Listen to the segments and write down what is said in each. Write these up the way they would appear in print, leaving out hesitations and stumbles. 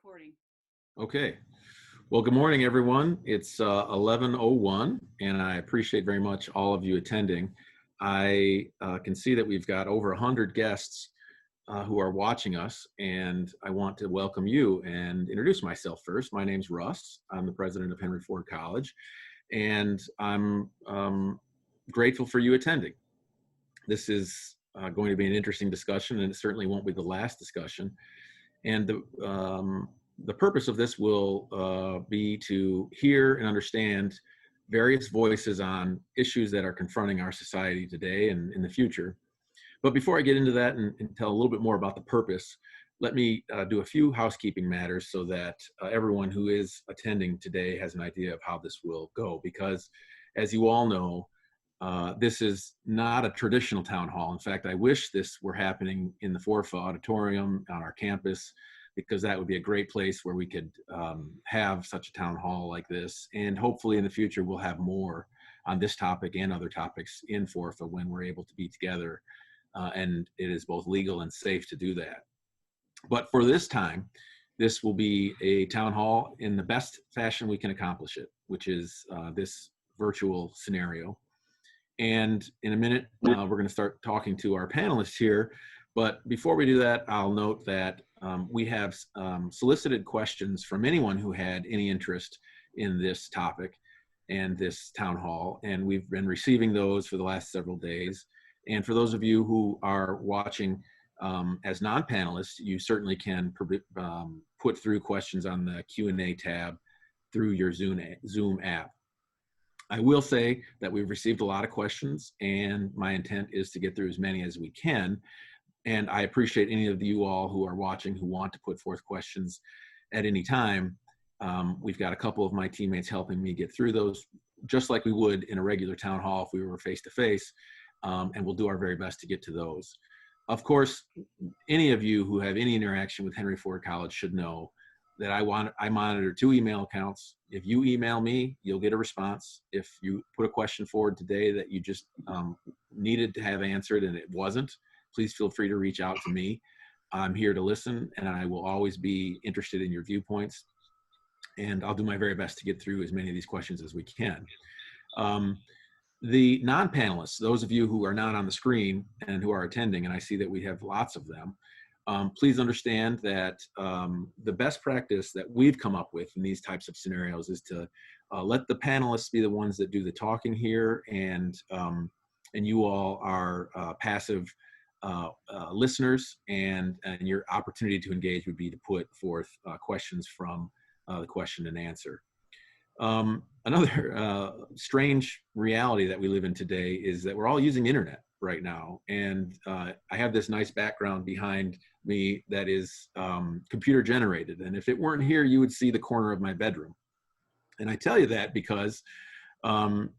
recording. Okay. Well, good morning, everyone. It's 11:01, and I appreciate very much all of you attending. I can see that we've got over 100 guests who are watching us, and I want to welcome you and introduce myself first. My name's Russ. I'm the president of Henry Ford College, and I'm grateful for you attending. This is going to be an interesting discussion, and it certainly won't be the last discussion. And the purpose of this will be to hear and understand various voices on issues that are confronting our society today and in the future. But before I get into that and tell a little bit more about the purpose, let me do a few housekeeping matters so that everyone who is attending today has an idea of how this will go. Because as you all know, this is not a traditional town hall. In fact, I wish this were happening in the Forfa Auditorium on our campus, because that would be a great place where we could have such a town hall like this. And hopefully in the future, we'll have more on this topic and other topics in Forfa when we're able to be together. And it is both legal and safe to do that. But for this time, this will be a town hall in the best fashion we can accomplish it, which is this virtual scenario. And in a minute, we're going to start talking to our panelists here. But before we do that, I'll note that we have solicited questions from anyone who had any interest in this topic and this town hall. And we've been receiving those for the last several days. And for those of you who are watching as non-panelists, you certainly can put through questions on the Q&A tab through your Zoom app. I will say that we've received a lot of questions, and my intent is to get through as many as we can. And I appreciate any of you all who are watching who want to put forth questions at any time. We've got a couple of my teammates helping me get through those, just like we would in a regular town hall if we were face-to-face, and we'll do our very best to get to those. Of course, any of you who have any interaction with Henry Ford College should know that I monitor 2 email accounts. If you email me, you'll get a response. If you put a question forward today that you just needed to have answered and it wasn't, please feel free to reach out to me. I'm here to listen, and I will always be interested in your viewpoints. And I'll do my very best to get through as many of these questions as we can. The non-panelists, those of you who are not on the screen and who are attending, and I see that we have lots of them, please understand that the best practice that we've come up with in these types of scenarios is to let the panelists be the ones that do the talking here, and you all are passive listeners, and your opportunity to engage would be to put forth questions from the question and answer. Another strange reality that we live in today is that we're all using internet right now. And I have this nice background behind me that is computer generated. And if it weren't here, you would see the corner of my bedroom. And I tell you that because the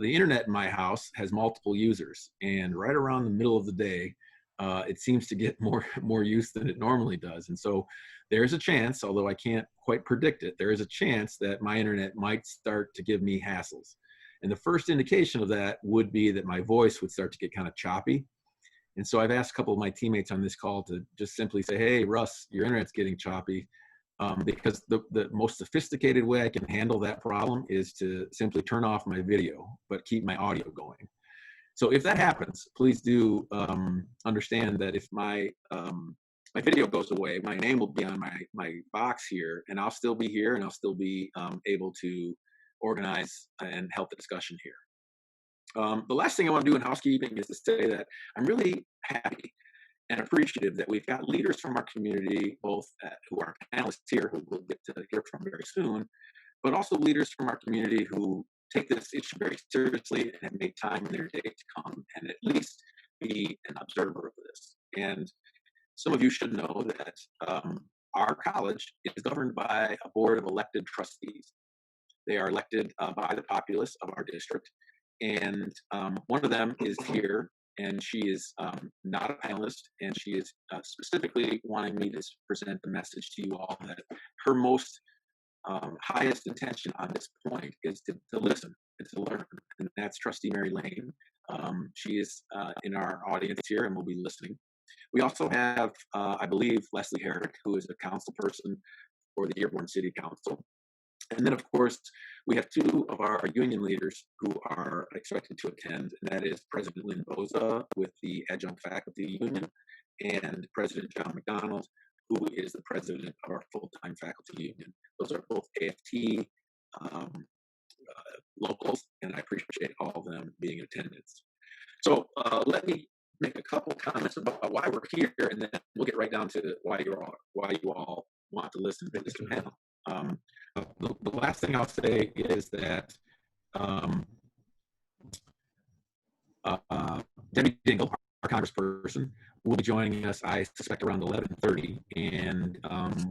internet in my house has multiple users. And right around the middle of the day, it seems to get more use than it normally does. And so there's a chance, although I can't quite predict it, there is a chance that my internet might start to give me hassles. And the first indication of that would be that my voice would start to get kind of choppy. And so I've asked a couple of my teammates on this call to just simply say, hey, Russ, your internet's getting choppy. Because the most sophisticated way I can handle that problem is to simply turn off my video, but keep my audio going. So if that happens, please do understand that if my video goes away, my name will be on my box here, and I'll still be here, and I'll still be able to organize and help the discussion here. The last thing I want to do in housekeeping is to say that I'm really happy and appreciative that we've got leaders from our community, both who are panelists here, who we'll get to hear from very soon, but also leaders from our community who take this issue very seriously and have made time in their day to come and at least be an observer of this. And some of you should know that our college is governed by a board of elected trustees. They are elected by the populace of our district. And one of them is here, and she is not a panelist, and she is specifically wanting me to present the message to you all that her most highest intention on this point is to listen and to learn, and that's Trustee Mary Lane. She is in our audience here and will be listening. We also have, I believe, Leslie Herrick, who is a council person for the Dearborn City Council. And then, of course, we have two of our union leaders who are expected to attend, and that is President Lynn Boza with the Adjunct Faculty Union and President John McDonald, who is the president of our full-time faculty union. Those are both AFT locals, and I appreciate all of them being in attendance. So let me make a couple comments about why we're here, and then we'll get right down to why you all want to listen to this panel. The last thing I'll say is that Debbie Dingell, our congressperson, will be joining us, I suspect, around 11:30, and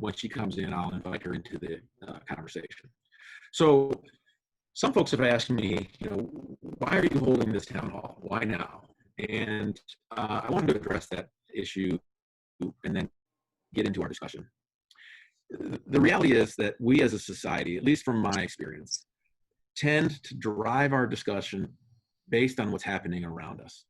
when she comes in, I'll invite her into the conversation. So some folks have asked me, why are you holding this town hall? Why now? And I wanted to address that issue and then get into our discussion. The reality is that we as a society, at least from my experience, tend to drive our discussion based on what's happening around us.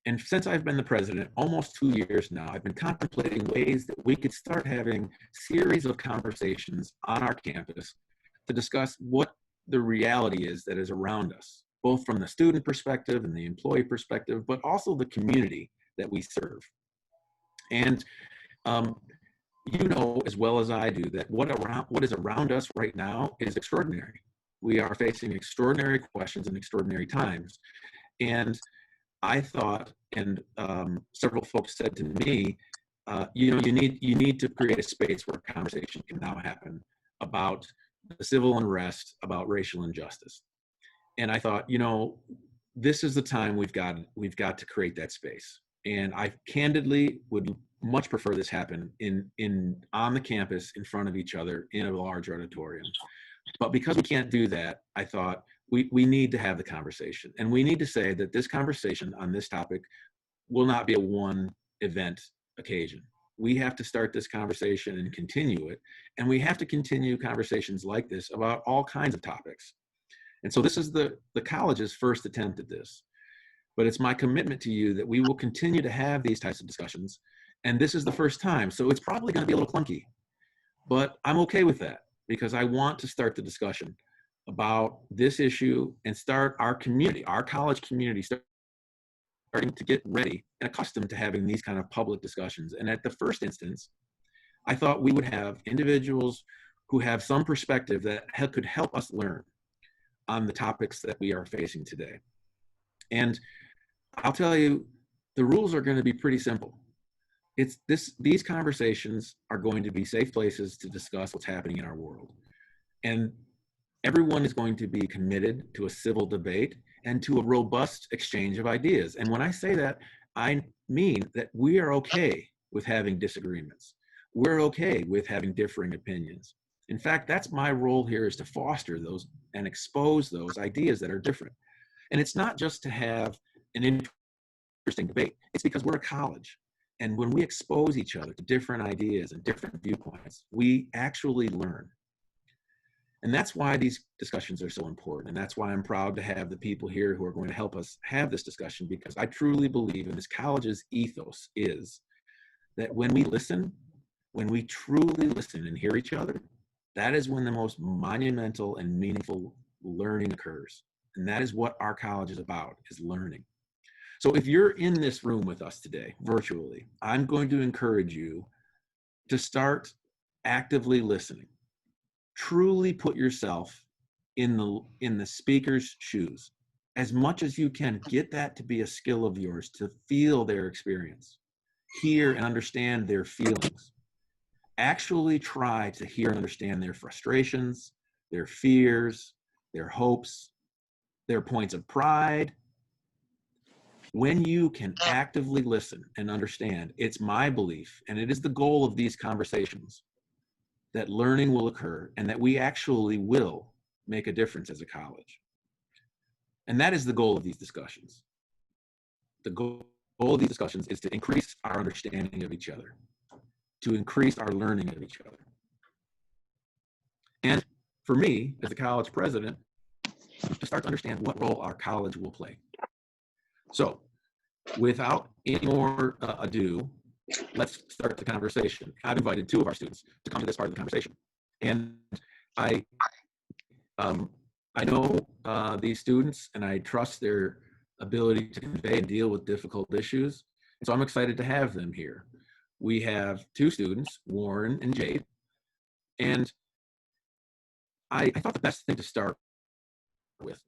And since I've been the president, almost 2 years now, I've been contemplating ways that we could start having series of conversations on our campus to discuss what the reality is that is around us, both from the student perspective and the employee perspective, but also the community that we serve. And you know as well as I do that what is around us right now is extraordinary. We are facing extraordinary questions in extraordinary times. And I thought, and several folks said to me, you need to create a space where a conversation can now happen about the civil unrest, about racial injustice. And I thought, this is the time we've got to create that space. And I candidly would much prefer this happen on the campus in front of each other in a large auditorium. But because we can't do that, I thought we need to have the conversation. And we need to say that this conversation on this topic will not be a one event occasion. We have to start this conversation and continue it. And we have to continue conversations like this about all kinds of topics. And so this is the college's first attempt at this. But it's my commitment to you that we will continue to have these types of discussions. And this is the first time. So it's probably going to be a little clunky. But I'm okay with that because I want to start the discussion about this issue and start our community, our college community, starting to get ready and accustomed to having these kind of public discussions. And at the first instance, I thought we would have individuals who have some perspective that could help us learn on the topics that we are facing today. And I'll tell you, the rules are going to be pretty simple. These conversations are going to be safe places to discuss what's happening in our world. And everyone is going to be committed to a civil debate and to a robust exchange of ideas. And when I say that, I mean that we are okay with having disagreements. We're okay with having differing opinions. In fact, that's my role here, is to foster those and expose those ideas that are different. And it's not just to have an interesting debate. It's because we're a college. And when we expose each other to different ideas and different viewpoints, we actually learn. And that's why these discussions are so important. And that's why I'm proud to have the people here who are going to help us have this discussion, because I truly believe in this college's ethos is that when we listen, when we truly listen and hear each other, that is when the most monumental and meaningful learning occurs. And that is what our college is about, is learning. So if you're in this room with us today, virtually, I'm going to encourage you to start actively listening. Truly put yourself in the speaker's shoes. As much as you can, get that to be a skill of yours, to feel their experience, hear and understand their feelings. Actually try to hear and understand their frustrations, their fears, their hopes, their points of pride. When you can actively listen and understand, it's my belief, and it is the goal of these conversations, that learning will occur and that we actually will make a difference as a college. And that is the goal of these discussions. The goal of these discussions is to increase our understanding of each other, to increase our learning of each other. And for me, as a college president, to start to understand what role our college will play. So without any more ado, let's start the conversation. I've invited two of our students to come to this part of the conversation. And I, I know these students, and I trust their ability to convey and deal with difficult issues. And so I'm excited to have them here. We have two students, Warren and Jade. And I thought the best thing to start with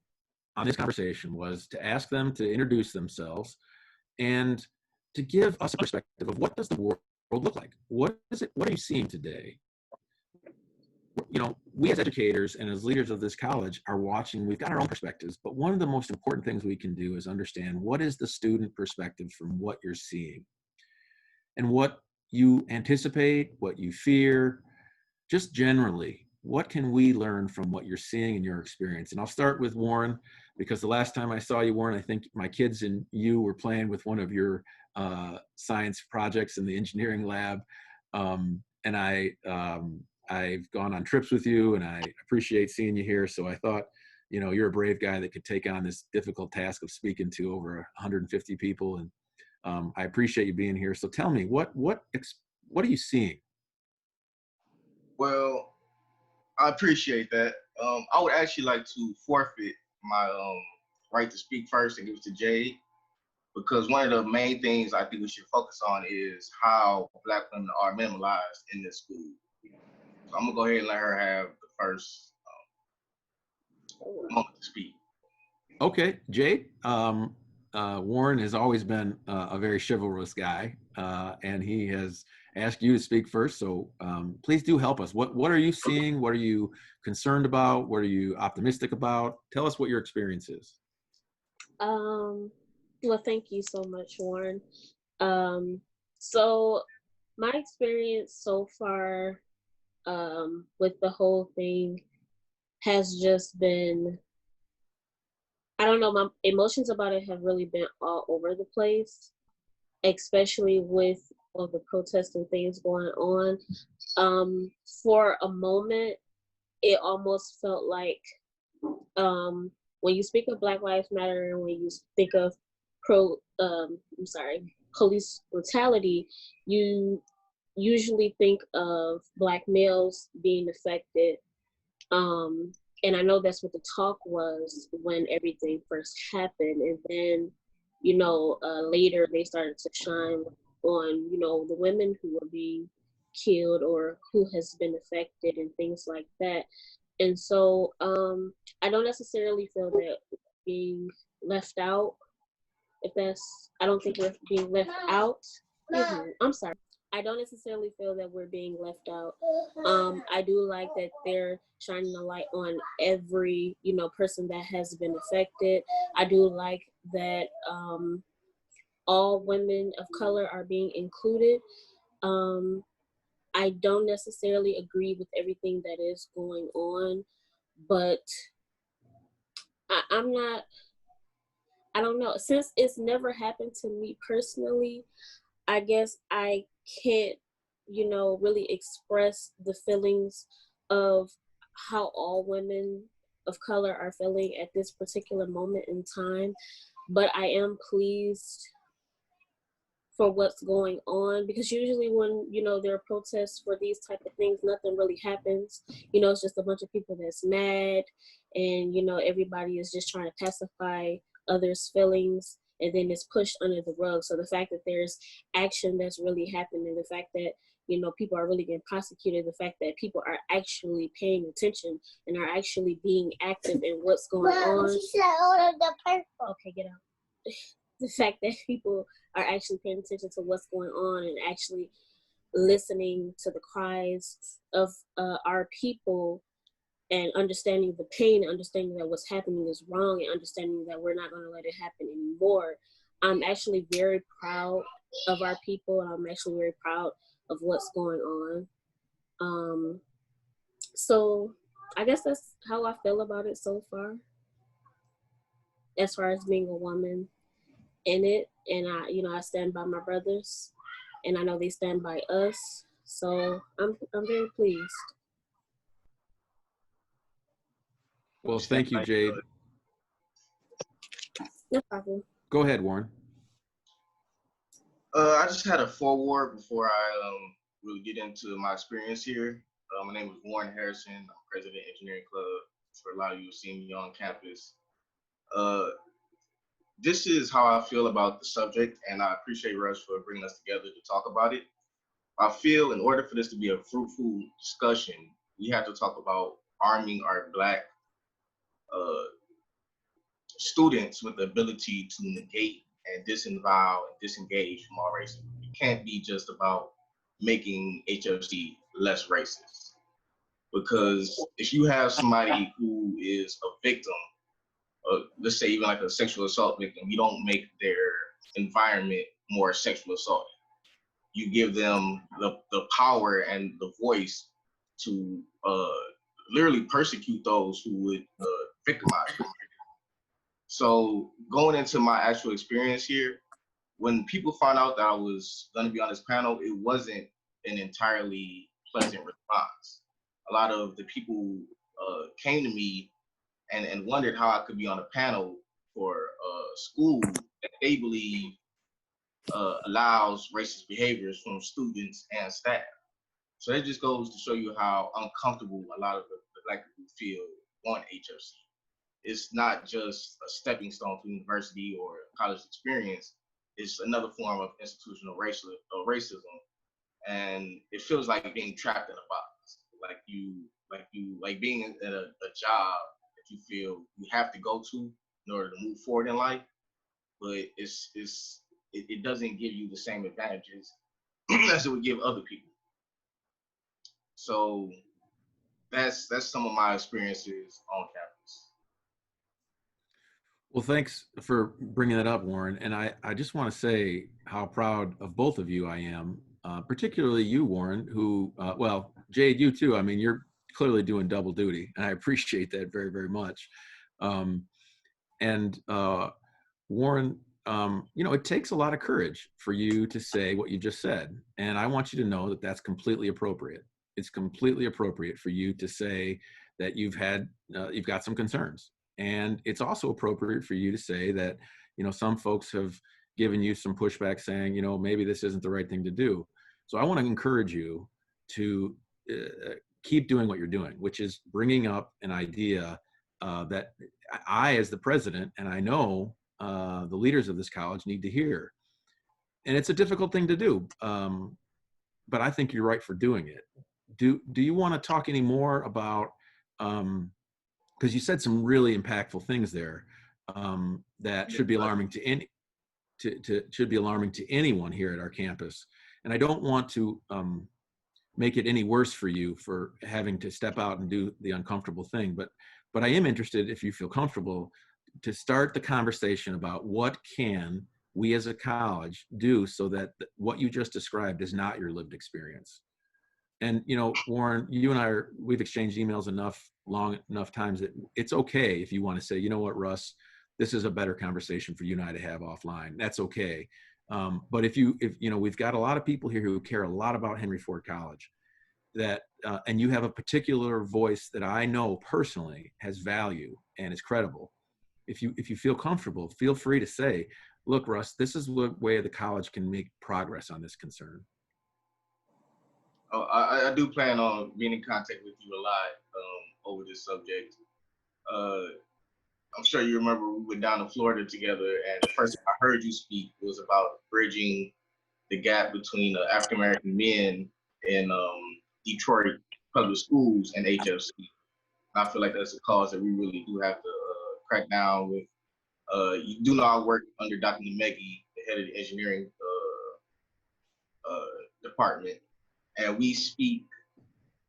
on this conversation was to ask them to introduce themselves and to give us a perspective of what does the world look like? What are you seeing today? You know, we as educators and as leaders of this college are watching, we've got our own perspectives, but one of the most important things we can do is understand what is the student perspective from what you're seeing and what you anticipate, what you fear, just generally, what can we learn from what you're seeing in your experience? And I'll start with Warren, because the last time I saw you, Warren, I think my kids and you were playing with one of your science projects in the engineering lab. And I've gone on trips with you, and I appreciate seeing you here. So I thought, you know, you're a brave guy that could take on this difficult task of speaking to over 150 people. And I appreciate you being here. So tell me, what are you seeing? Well, I appreciate that. I would actually like to forfeit my right to speak first and give it to Jade, because one of the main things I think we should focus on is how Black women are minimalized in this school. So I'm gonna go ahead and let her have the first moment to speak. Okay, Jade. Warren has always been a very chivalrous guy, and he has asked you to speak first. So please do help us. What are you seeing? What are you concerned about? What are you optimistic about? Tell us what your experience is. Well, thank you so much, Warren. So my experience so far with the whole thing has just been, I don't know, my emotions about it have really been all over the place, especially with all the protests and things going on. For a moment, it almost felt like when you speak of Black Lives Matter and when you think of police brutality, you usually think of Black males being affected. And I know that's what the talk was when everything first happened. And then, you know, later they started to shine on, you know, the women who were being killed or who has been affected and things like that. And so I don't necessarily feel that being left out, I don't think we're being left out. I'm sorry. I don't necessarily feel that we're being left out. I do like that they're shining a light on every, you know, person that has been affected. I do like that all women of color are being included. I don't necessarily agree with everything that is going on, but I don't know. Since it's never happened to me personally, I guess I can't, you know, really express the feelings of how all women of color are feeling at this particular moment in time. But I am pleased for what's going on, because usually when, you know, there are protests for these type of things, nothing really happens. You know, it's just a bunch of people that's mad, and, you know, everybody is just trying to pacify others' feelings, and then it's pushed under the rug. So the fact that there's action that's really happening, the fact that, you know, people are really getting prosecuted, the fact that people are actually paying attention and are actually being active in what's going on. Okay, get out. The fact that people are actually paying attention to what's going on and actually listening to the cries of our people and understanding the pain, understanding that what's happening is wrong, and understanding that we're not going to let it happen anymore. I'm actually very proud of our people, and I'm actually very proud of what's going on. So I guess that's how I feel about it so far, as far as being a woman in it. And I, you know, I stand by my brothers, and I know they stand by us. So I'm very pleased. Well, thank you, Jade. No problem. Go ahead, Warren. I just had a foreword before I really get into my experience here. My name is Warren Harrison. I'm president of Engineering Club. For a lot of you who see me on campus. This is how I feel about the subject, and I appreciate Russ for bringing us together to talk about it. I feel in order for this to be a fruitful discussion, we have to talk about arming our Black students with the ability to negate and disavow and disengage from all racism. It can't be just about making HFC less racist. Because if you have somebody who is a victim, let's say even like a sexual assault victim, you don't make their environment more sexual assault. You give them the power and the voice to literally persecute those who would victimize them. So going into my actual experience here, when people found out that I was going to be on this panel, it wasn't an entirely pleasant response. A lot of the people came to me and wondered how I could be on a panel for a school that they believe allows racist behaviors from students and staff. So that just goes to show you how uncomfortable a lot of the Black people feel on HFC. It's not just a stepping stone to university or college experience. It's another form of institutional racism, and it feels like being trapped in a box. Like being in a job that you feel you have to go to in order to move forward in life, but it doesn't give you the same advantages as it would give other people. So that's some of my experiences on campus. Well, thanks for bringing that up, Warren. And I just want to say how proud of both of you I am, particularly you, Warren, who, well, Jade, you too. I mean, you're clearly doing double duty, and I appreciate that very, very much. Warren, you know, it takes a lot of courage for you to say what you just said. And I want you to know that that's completely appropriate. It's completely appropriate for you to say that you've got some concerns. And it's also appropriate for you to say that, you know, some folks have given you some pushback saying, you know, maybe this isn't the right thing to do. So I want to encourage you to keep doing what you're doing, which is bringing up an idea that I, as the president, and I know the leaders of this college need to hear. And it's a difficult thing to do, but I think you're right for doing it. Do you want to talk any more about, because you said some really impactful things there that should be alarming should be alarming to anyone here at our campus. And I don't want to make it any worse for you for having to step out and do the uncomfortable thing. But I am interested, if you feel comfortable, to start the conversation about what can we as a college do so that what you just described is not your lived experience. And, you know, Warren, you and we've exchanged emails long enough times that it's okay if you want to say, you know what, Russ, this is a better conversation for you and I to have offline. That's okay. But if you know, we've got a lot of people here who care a lot about Henry Ford College, that and you have a particular voice that I know personally has value and is credible. If you feel comfortable, feel free to say, look, Russ, this is the way the college can make progress on this concern. I do plan on being in contact with you a lot over this subject. I'm sure you remember we went down to Florida together, and the first time I heard you speak was about bridging the gap between African American men in Detroit public schools and HFC. I feel like that's a cause that we really do have to crack down with. You do know I work under Dr. Nemegi, the head of the engineering department, and we speak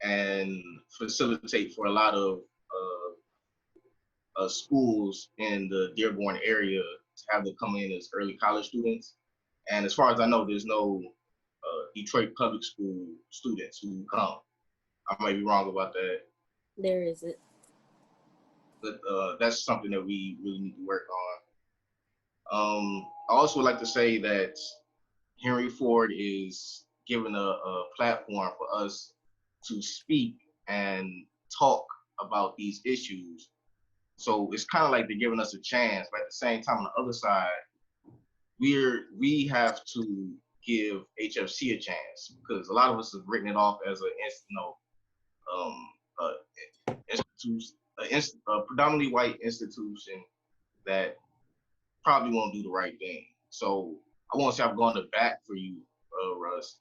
and facilitate for a lot of schools in the Dearborn area to have them come in as early college students. And as far as I know, there's no Detroit public school students who come. I might be wrong about that. There isn't. But that's something that we really need to work on. I also would like to say that Henry Ford is giving a platform for us to speak and talk about these issues. So it's kind of like they're giving us a chance, but at the same time, on the other side, we have to give HFC a chance, because a lot of us have written it off as predominantly white institution that probably won't do the right thing. So I won't say I'm going to bat for you, Russ,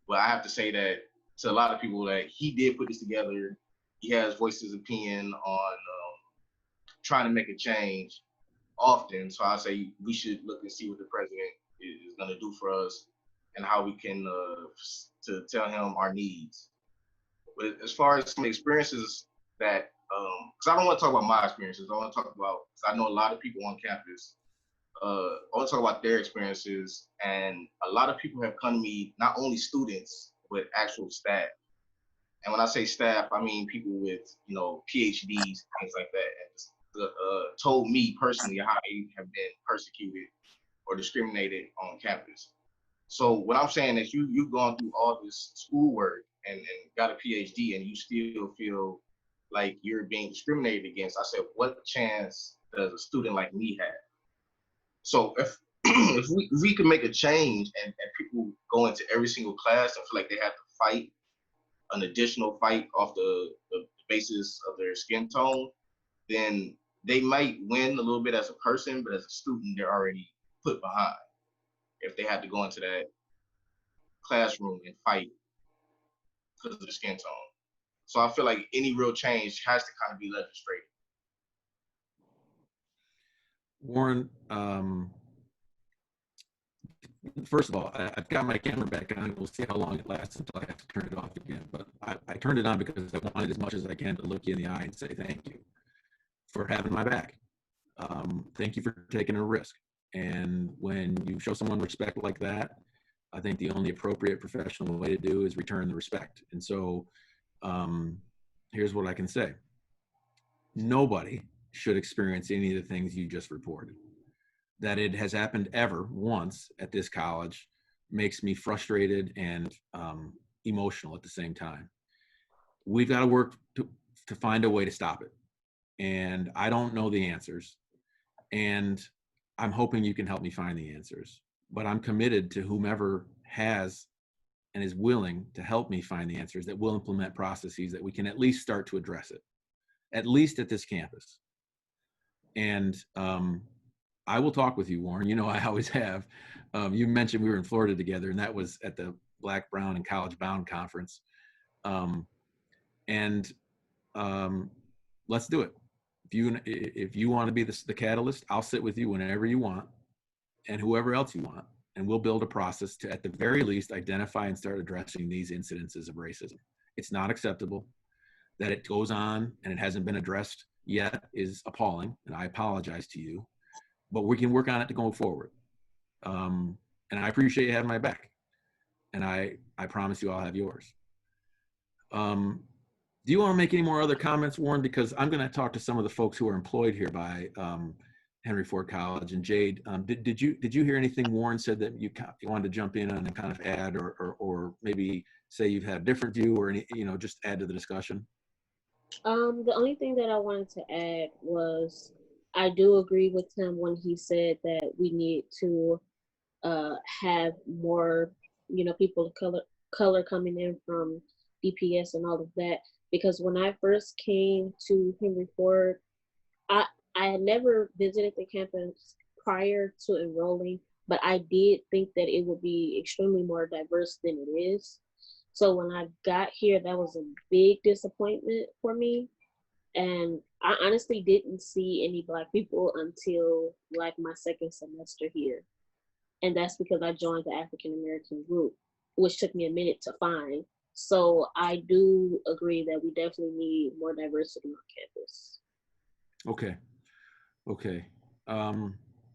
but I have to say that to a lot of people that he did put this together. He has voiced his opinion on trying to make a change often. So I say we should look and see what the president is going to do for us and how we can to tell him our needs. But as far as some experiences that, because I don't want to talk about my experiences, I want to talk about, because I know a lot of people on campus. I want to talk about their experiences, and a lot of people have come to me, not only students, but actual staff. And when I say staff, I mean people with, PhDs, things like that, and told me personally how they have been persecuted or discriminated on campus. So what I'm saying is you've gone through all this schoolwork and got a PhD and you still feel like you're being discriminated against. I said, what chance does a student like me have? So if if we could make a change and people go into every single class and feel like they have to fight an additional fight off the basis of their skin tone, then they might win a little bit as a person, but as a student, they're already put behind if they had to go into that classroom and fight because of their skin tone. So I feel like any real change has to kind of be legislated. Warren, first of all, I've got my camera back on. We'll see how long it lasts until I have to turn it off again. But I turned it on because I wanted as much as I can to look you in the eye and say thank you for having my back. Thank you for taking a risk. And when you show someone respect like that, I think the only appropriate professional way to do is return the respect. And so here's what I can say. Nobody should experience any of the things you just reported. That it has happened ever once at this college makes me frustrated and emotional at the same time. We've got to work to find a way to stop it. And I don't know the answers. And I'm hoping you can help me find the answers. But I'm committed to whomever has and is willing to help me find the answers that will implement processes that we can at least start to address it, at least at this campus. And I will talk with you, Warren. You know, I always have. You mentioned we were in Florida together, and that was at the Black, Brown, and College Bound Conference. Let's do it. If you want to be the catalyst, I'll sit with you whenever you want, and whoever else you want, and we'll build a process to, at the very least, identify and start addressing these incidences of racism. It's not acceptable that it goes on and it hasn't been addressed yet is appalling, and I apologize to you. But we can work on it to go forward. And I appreciate you having my back. And I promise you I'll have yours. Do you want to make any more other comments, Warren? Because I'm going to talk to some of the folks who are employed here by Henry Ford College. And Jade, did you hear anything Warren said that you wanted to jump in on and kind of add, or maybe say you've had a different view, or any, just add to the discussion? The only thing that I wanted to add was I do agree with him when he said that we need to have more, people of color coming in from DPS and all of that. Because when I first came to Henry Ford, I had never visited the campus prior to enrolling, but I did think that it would be extremely more diverse than it is. So when I got here, that was a big disappointment for me. And I honestly didn't see any Black people until like my second semester here. And that's because I joined the African American group, which took me a minute to find. So I do agree that we definitely need more diversity on campus. Okay.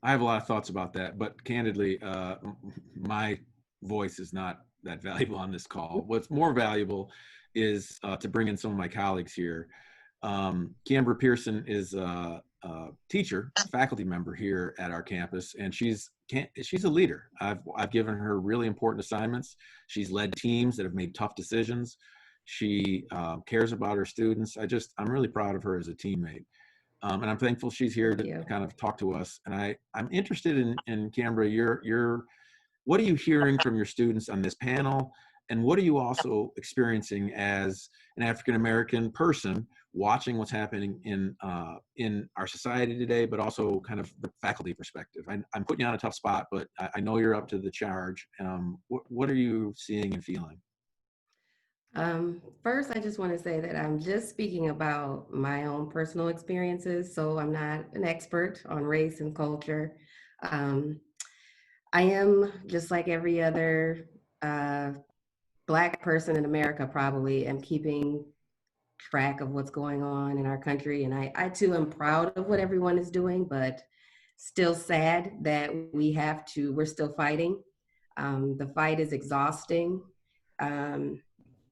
I have a lot of thoughts about that, but candidly, my voice is not that valuable on this call. What's more valuable is to bring in some of my colleagues here. Keambra Pierson is a teacher, faculty member here at our campus, and she's a leader. I've given her really important assignments. She's led teams that have made tough decisions. She cares about her students. I'm really proud of her as a teammate. And I'm thankful she's here to kind of talk to us. And I'm interested in Keambra, what are you hearing from your students on this panel? And what are you also experiencing as an African-American person watching what's happening in our society today, but also kind of the faculty perspective? I'm putting you on a tough spot, but I know you're up to the charge. What are you seeing and feeling? First, I just want to say that I'm just speaking about my own personal experiences, so I'm not an expert on race and culture. I am, just like every other Black person in America, probably am keeping track of what's going on in our country. And I too am proud of what everyone is doing, but still sad that we're still fighting. The fight is exhausting.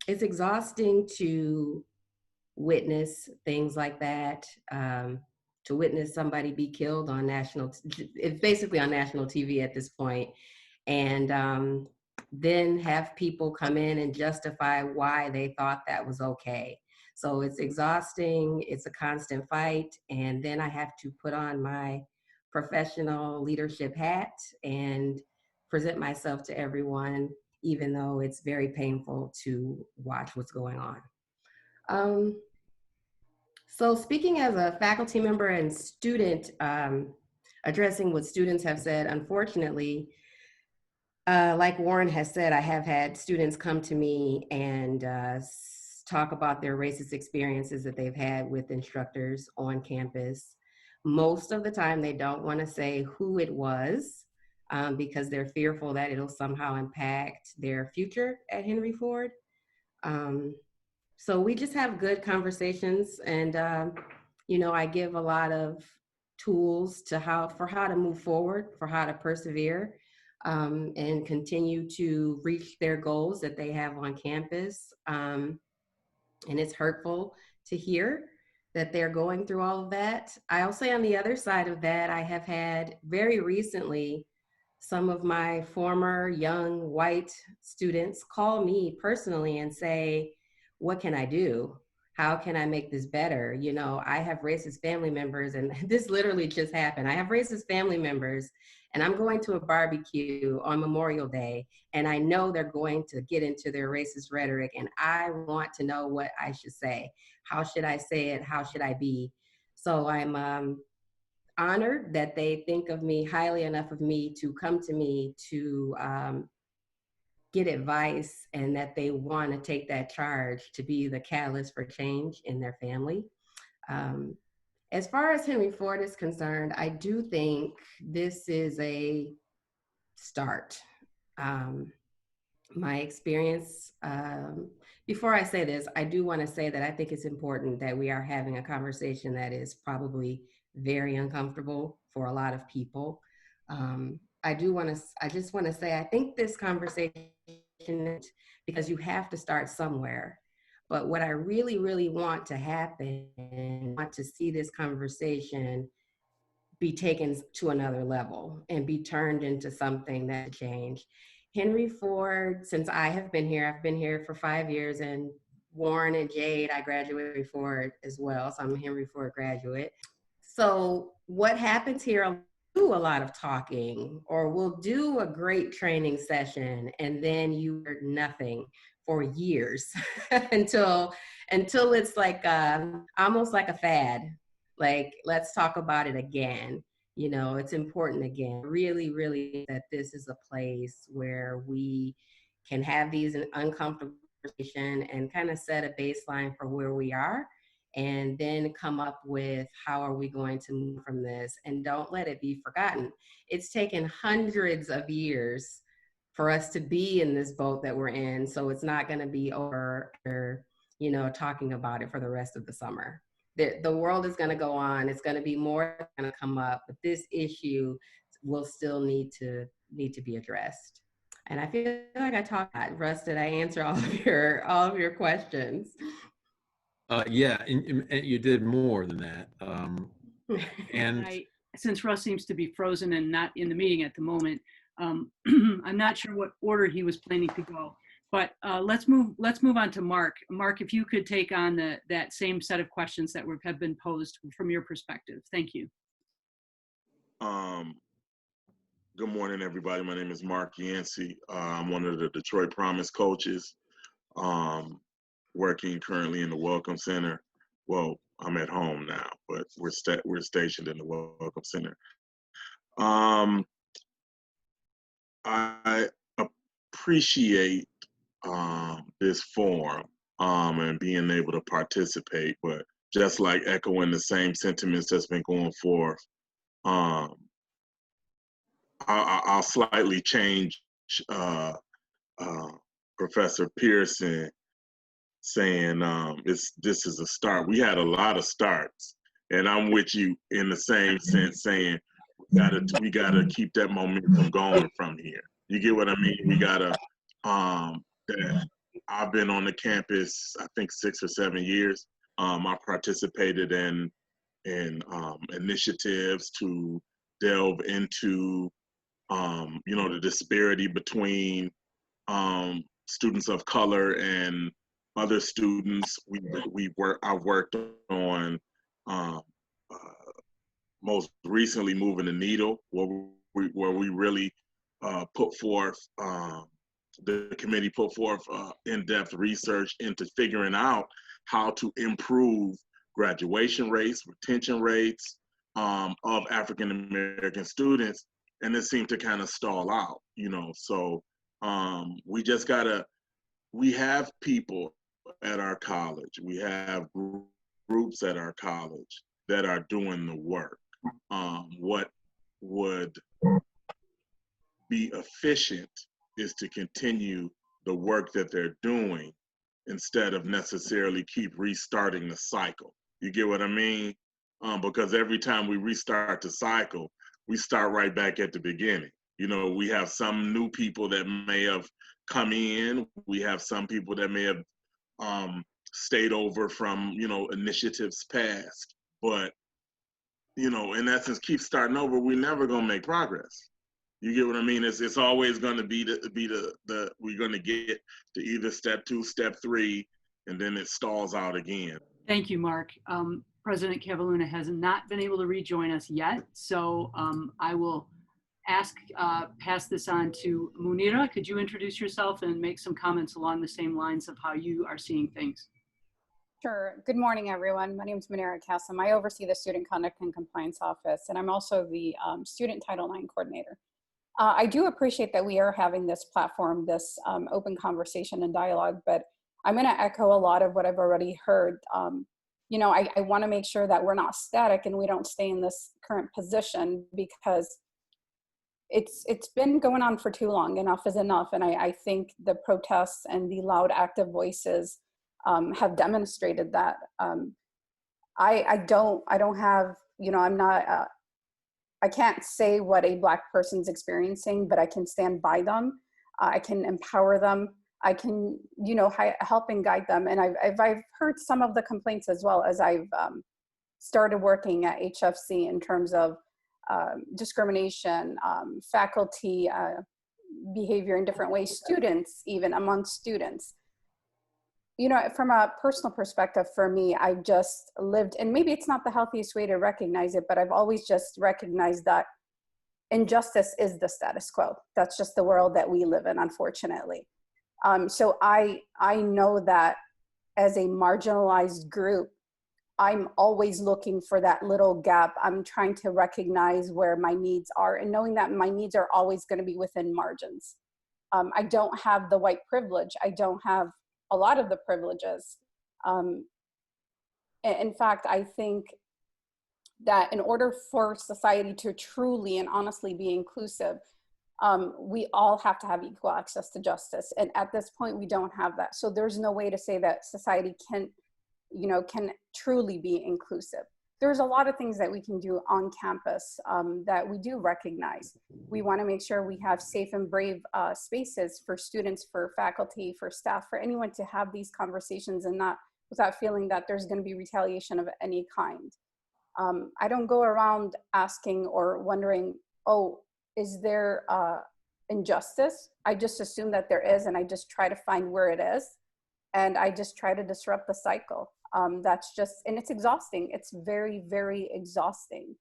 It's exhausting to witness things like that, to witness somebody be killed on it's basically on national TV at this point, and then have people come in and justify why they thought that was okay. So it's exhausting, it's a constant fight, and then I have to put on my professional leadership hat and present myself to everyone, even though it's very painful to watch what's going on. So speaking as a faculty member and student, addressing what students have said, unfortunately, like Warren has said, I have had students come to me and talk about their racist experiences that they've had with instructors on campus. Most of the time, they don't want to say who it was because they're fearful that it'll somehow impact their future at Henry Ford. So we just have good conversations, and I give a lot of tools for how to move forward, for how to persevere, and continue to reach their goals that they have on campus. And it's hurtful to hear that they're going through all of that. I'll say on the other side of that, I have had very recently some of my former young white students call me personally and say, what can I do? How can I make this better? I have racist family members, and this literally just happened. I have racist family members, and I'm going to a barbecue on Memorial Day, and I know they're going to get into their racist rhetoric, and I want to know what I should say. How should I say it? How should I be? So I'm honored that they think of me highly enough of me to come to me to get advice, and that they want to take that charge to be the catalyst for change in their family. As far as Henry Ford is concerned, I do think this is a start. My experience, before I say this, I do want to say that I think it's important that we are having a conversation that is probably very uncomfortable for a lot of people. I just want to say, I think this conversation, because you have to start somewhere. But what I really, really want to happen, want to see this conversation be taken to another level and be turned into something that change. Henry Ford, since I've been here for 5 years, and Warren and Jade, I graduated Henry Ford as well, so I'm a Henry Ford graduate. So what happens here, do a lot of talking, or we'll do a great training session, and then you hear nothing for years until it's like almost like a fad. Like, let's talk about it again. It's important again. Really, really, that this is a place where we can have these uncomfortable conversations and kind of set a baseline for where we are, and then come up with how are we going to move from this, and don't let it be forgotten. It's taken hundreds of years for us to be in this boat that we're in, so it's not going to be over, talking about it for the rest of the summer. The world is going to go on. It's going to be more going to come up, but this issue will still need to be addressed. And I feel like I talked a lot. Russ, did I answer all of your questions? Yeah, and you did more than that. And since Russ seems to be frozen and not in the meeting at the moment, I'm not sure what order he was planning to go. But let's move on to Mark. Mark, if you could take on that same set of questions that have been posed from your perspective. Thank you. Good morning, everybody. My name is Mark Yancy. I'm one of the Detroit Promise coaches, working currently in the Welcome Center. Well, I'm at home now, but we're stationed in the Welcome Center. I appreciate this forum and being able to participate, but just like echoing the same sentiments that's been going forth, I'll slightly change Professor Pierson saying this is a start. We had a lot of starts, and I'm with you in the same sense saying we gotta keep that momentum going from here. You get what I mean? We gotta I've been on the campus I think 6 or 7 years. I participated in initiatives to delve into the disparity between students of color and other students. I've worked on most recently moving the needle, where we really put forth the committee put forth in-depth research into figuring out how to improve graduation rates, retention rates of African American students, and it seemed to kind of stall out, So we have people at our college, we have groups at our college that are doing the work. What would be efficient is to continue the work that they're doing instead of necessarily keep restarting the cycle. You get what I mean? Because every time we restart the cycle, we start right back at the beginning. We have some new people that may have come in. We have some people that may have stayed over from, initiatives past. But, in essence, keep starting over. We're never going to make progress. You get what I mean? It's always going to be we're going to get to either step 2, step 3, and then it stalls out again. Thank you, Mark. President Kavalhuna has not been able to rejoin us yet, so I will pass this on to Munira. Could you introduce yourself and make some comments along the same lines of how you are seeing things? Sure. Good morning, everyone. My name is Munira Kassim. I oversee the Student Conduct and Compliance Office, and I'm also the Student Title IX Coordinator. I do appreciate that we are having this platform, this open conversation and dialogue, but I'm going to echo a lot of what I've already heard. I want to make sure that we're not static and we don't stay in this current position, because it's been going on for too long. Enough is enough. And I think the protests and the loud, active voices have demonstrated that. I don't have, I'm not, I can't say what a Black person's experiencing, but I can stand by them. I can empower them. I can, help and guide them. And I've heard some of the complaints as well as I've started working at HFC in terms of discrimination, faculty behavior in different ways, students, even amongst students. From a personal perspective for me, I've just lived, and maybe it's not the healthiest way to recognize it, but I've always just recognized that injustice is the status quo. That's just the world that we live in, unfortunately. So I know that as a marginalized group, I'm always looking for that little gap. I'm trying to recognize where my needs are, and knowing that my needs are always going to be within margins. I don't have the white privilege. I don't have a lot of the privileges. In fact, I think that in order for society to truly and honestly be inclusive, we all have to have equal access to justice. And at this point, we don't have that. So there's no way to say that society can truly be inclusive. There's a lot of things that we can do on campus that we do recognize. We want to make sure we have safe and brave spaces for students, for faculty, for staff, for anyone to have these conversations, and not without feeling that there's going to be retaliation of any kind. I don't go around asking or wondering, oh, is there injustice? I just assume that there is, and I just try to find where it is, and I just try to disrupt the cycle. That's just, and it's exhausting. It's very, very exhausting.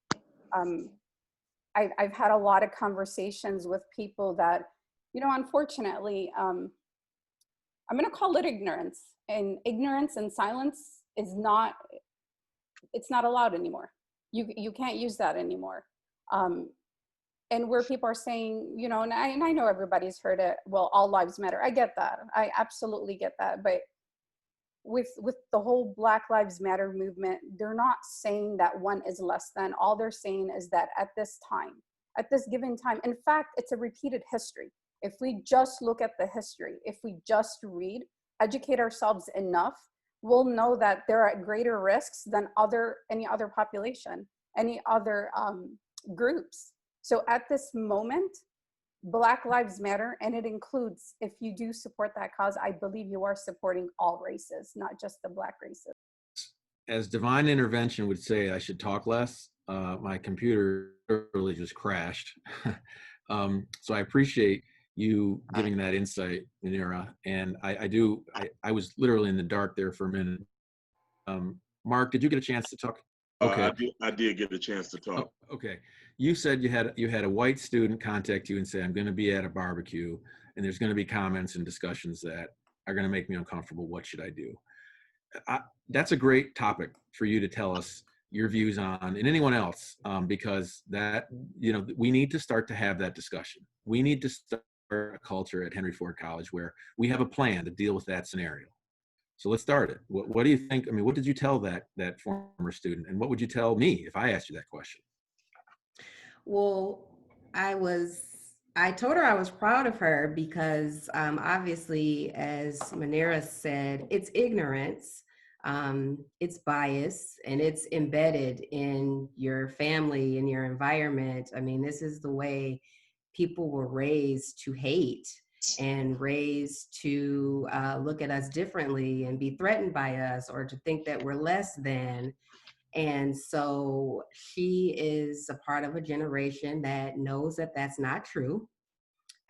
I've had a lot of conversations with people that, you know, unfortunately, I'm going to call it ignorance, and ignorance and silence is not, it's not allowed anymore. You can't use that anymore. And where people are saying, you know, and I know everybody's heard it, well, all lives matter. I get that. I absolutely get that. But with the whole Black Lives Matter movement, they're not saying that one is less than. All they're saying is that at this time, at this given time, in fact, it's a repeated history. If we just look at the history, if we just read, educate ourselves enough, we'll know that there are greater risks than any other population, any other groups. So at this moment, Black Lives Matter, and it includes, if you do support that cause, I believe you are supporting all races, not just the Black races. As divine intervention would say, I should talk less. My computer literally just crashed. So I appreciate you giving that insight, Munira. And I was literally in the dark there for a minute. Mark, did you get a chance to talk? Okay. I did get a chance to talk. Oh, okay. You said you had a white student contact you and say, I'm going to be at a barbecue and there's going to be comments and discussions that are going to make me uncomfortable. What should I do? That's a great topic for you to tell us your views on, and anyone else, because that, you know, we need to start to have that discussion. We need to start a culture at Henry Ford College where we have a plan to deal with that scenario. So let's start it. What do you think? I mean, what did you tell that former student, and what would you tell me if I asked you that question? Well, I told her I was proud of her because obviously, as Munira said, it's ignorance, it's bias, and it's embedded in your family and your environment. I mean, this is the way people were raised to hate and raised to look at us differently and be threatened by us, or to think that we're less than. And so she is a part of a generation that knows that that's not true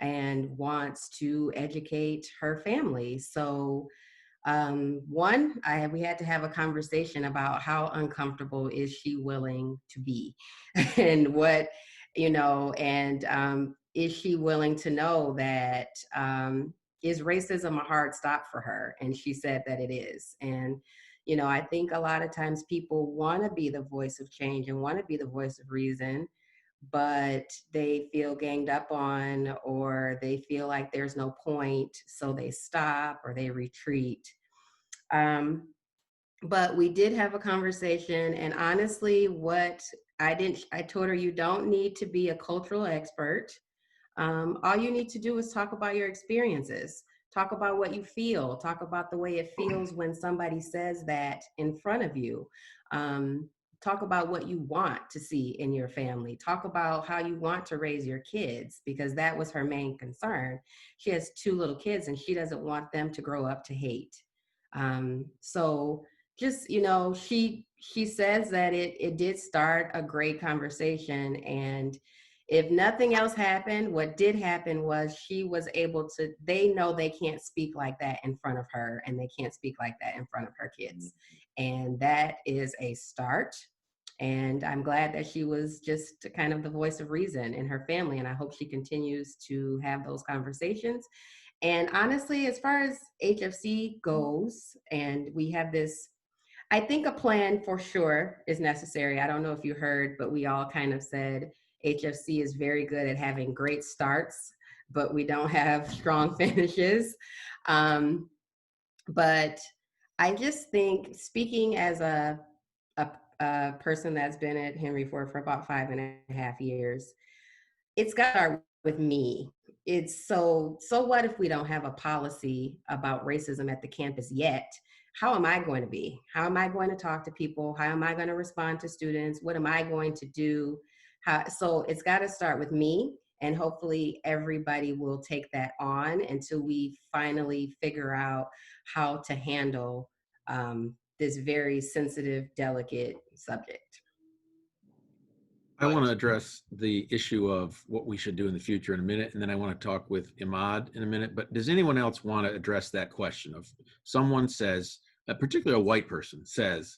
and wants to educate her family. So we had to have a conversation about how uncomfortable is she willing to be and what, you know, and is she willing to know that is racism a hard stop for her? And she said that it is. And you know, I think a lot of times people want to be the voice of change and want to be the voice of reason, but they feel ganged up on, or they feel like there's no point, so they stop or they retreat. But we did have a conversation, and honestly, I told her, you don't need to be a cultural expert. All you need to do is talk about your experiences. Talk about what you feel. Talk about the way it feels when somebody says that in front of you. Talk about what you want to see in your family. Talk about how you want to raise your kids, because that was her main concern. She has 2 little kids and she doesn't want them to grow up to hate. So just, you know, she says that it did start a great conversation, and if nothing else happened, what did happen was she was able to, they know they can't speak like that in front of her, and they can't speak like that in front of her kids. And that is a start. And I'm glad that she was just kind of the voice of reason in her family. And I hope she continues to have those conversations. And honestly, as far as HFC goes, and we have this, I think a plan for sure is necessary. I don't know if you heard, but we all kind of said, HFC is very good at having great starts, but we don't have strong finishes. But I just think, speaking as a person that's been at Henry Ford for about 5.5 years, it's got to start with me. It's so what if we don't have a policy about racism at the campus yet? How am I going to be? How am I going to talk to people? How am I going to respond to students? What am I going to do? So it's got to start with me, and hopefully everybody will take that on until we finally figure out how to handle this very sensitive, delicate subject. I want to address the issue of what we should do in the future in a minute, and then I want to talk with Imad in a minute. But does anyone else want to address that question of someone says, particularly a white person says,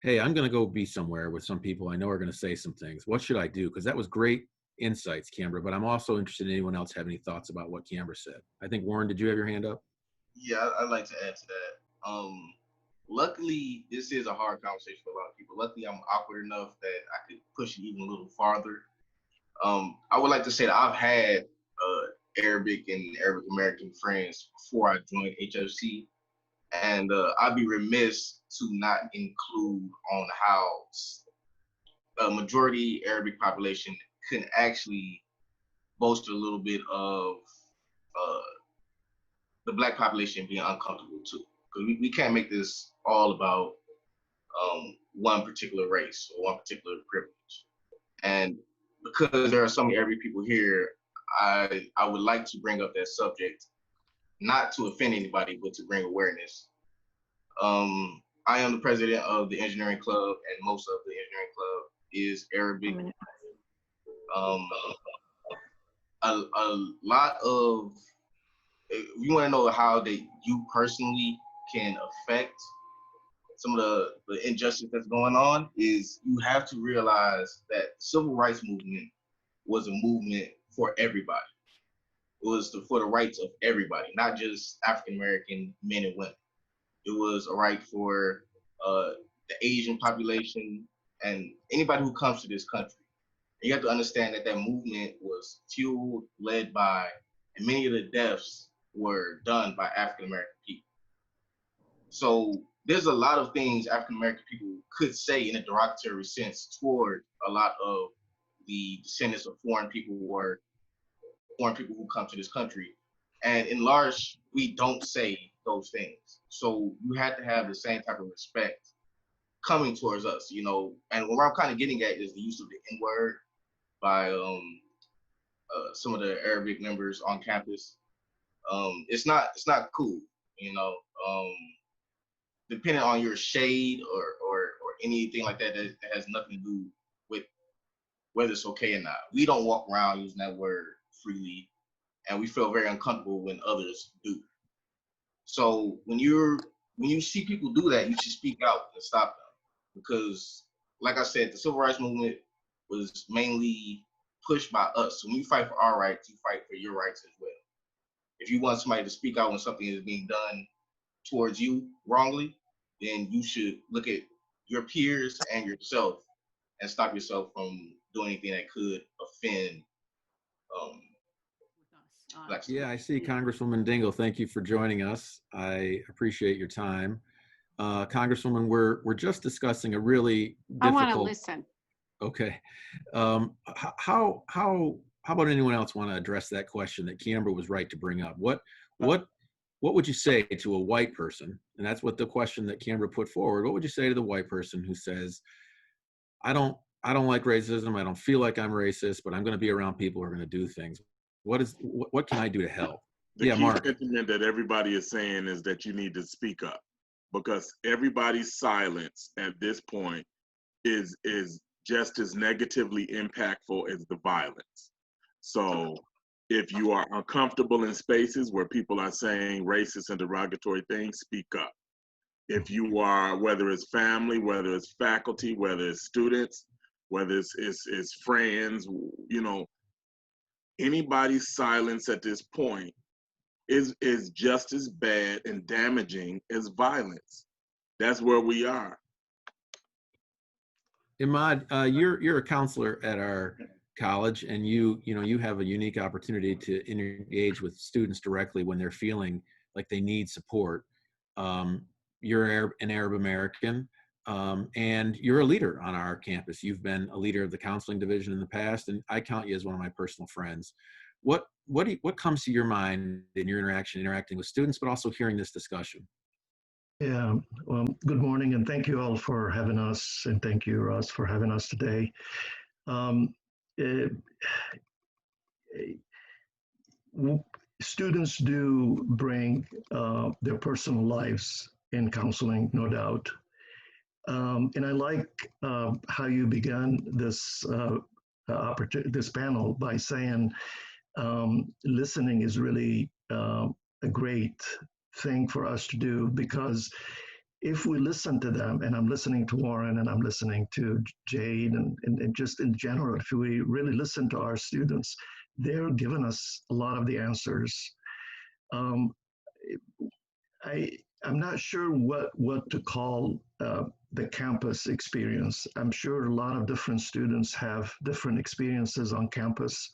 hey, I'm going to go be somewhere with some people I know are going to say some things. What should I do? Because that was great insights, Keambra, but I'm also interested in anyone else have any thoughts about what Keambra said. I think, Warren, did you have your hand up? Yeah, I'd like to add to that. Luckily, this is a hard conversation for a lot of people. Luckily, I'm awkward enough that I could push it even a little farther. I would like to say that I've had Arabic and Arabic American friends before I joined HFC, and I'd be remiss to not include on how a majority Arabic population can actually boast a little bit of the Black population being uncomfortable too. Because we can't make this all about one particular race or one particular privilege. And because there are so many Arabic people here, I would like to bring up that subject, not to offend anybody, but to bring awareness. I am the president of the engineering club, and most of the engineering club is Arabic. A lot of, if you want to know how that you personally can affect some of the injustice that's going on, is you have to realize that the civil rights movement was a movement for everybody. It was for the rights of everybody, not just African-American men and women. It was a right for the Asian population and anybody who comes to this country. And you have to understand that that movement was fueled, led by, and many of the deaths were done by African-American people. So there's a lot of things African-American people could say in a derogatory sense toward a lot of the descendants of foreign people or foreign people who come to this country. And in large, we don't say those things. So you have to have the same type of respect coming towards us, you know. And what I'm kind of getting at is the use of the N-word by some of the Arabic members on campus. It's not cool, you know. Depending on your shade or anything like that, that has nothing to do with whether it's okay or not. We don't walk around using that word freely, and we feel very uncomfortable when others do. So when you see people do that, you should speak out and stop them, because, like I said, the civil rights movement was mainly pushed by us. When you fight for our rights, you fight for your rights as well. If you want somebody to speak out when something is being done towards you wrongly, then you should look at your peers and yourself and stop yourself from doing anything that could offend Black. Yeah, I see Congresswoman Dingell. Thank you for joining us. I appreciate your time. Congresswoman, we're just discussing a really difficult. I want to listen. Okay. How about anyone else want to address that question that Keambra was right to bring up? What would you say to a white person? And that's what the question that Keambra put forward. What would you say to the white person who says, I don't like racism. I don't feel like I'm racist, but I'm going to be around people who are going to do things. What can I do to help? The key Mark. sentiment that everybody is saying is that you need to speak up, because everybody's silence at this point is just as negatively impactful as the violence. So if you are uncomfortable in spaces where people are saying racist and derogatory things, speak up. If you are, whether it's family, whether it's faculty, whether it's students, whether it's friends, you know, anybody's silence at this point is just as bad and damaging as violence. That's where we are. Imad, you're a counselor at our college, and you have a unique opportunity to engage with students directly when they're feeling like they need support. You're an Arab American, and you're a leader on our campus. You've been a leader of the counseling division in the past, and I count you as one of my personal friends. What comes to your mind in your interacting with students, but also hearing this discussion? Yeah, well, good morning, and thank you all for having us, and thank you, Russ, for having us today. Students do bring their personal lives in counseling, no doubt. And I like how you began this this panel by saying listening is really a great thing for us to do, because if we listen to them, and I'm listening to Warren and I'm listening to Jade and just in general, if we really listen to our students, they're giving us a lot of the answers. I'm not sure what to call the campus experience. I'm sure a lot of different students have different experiences on campus.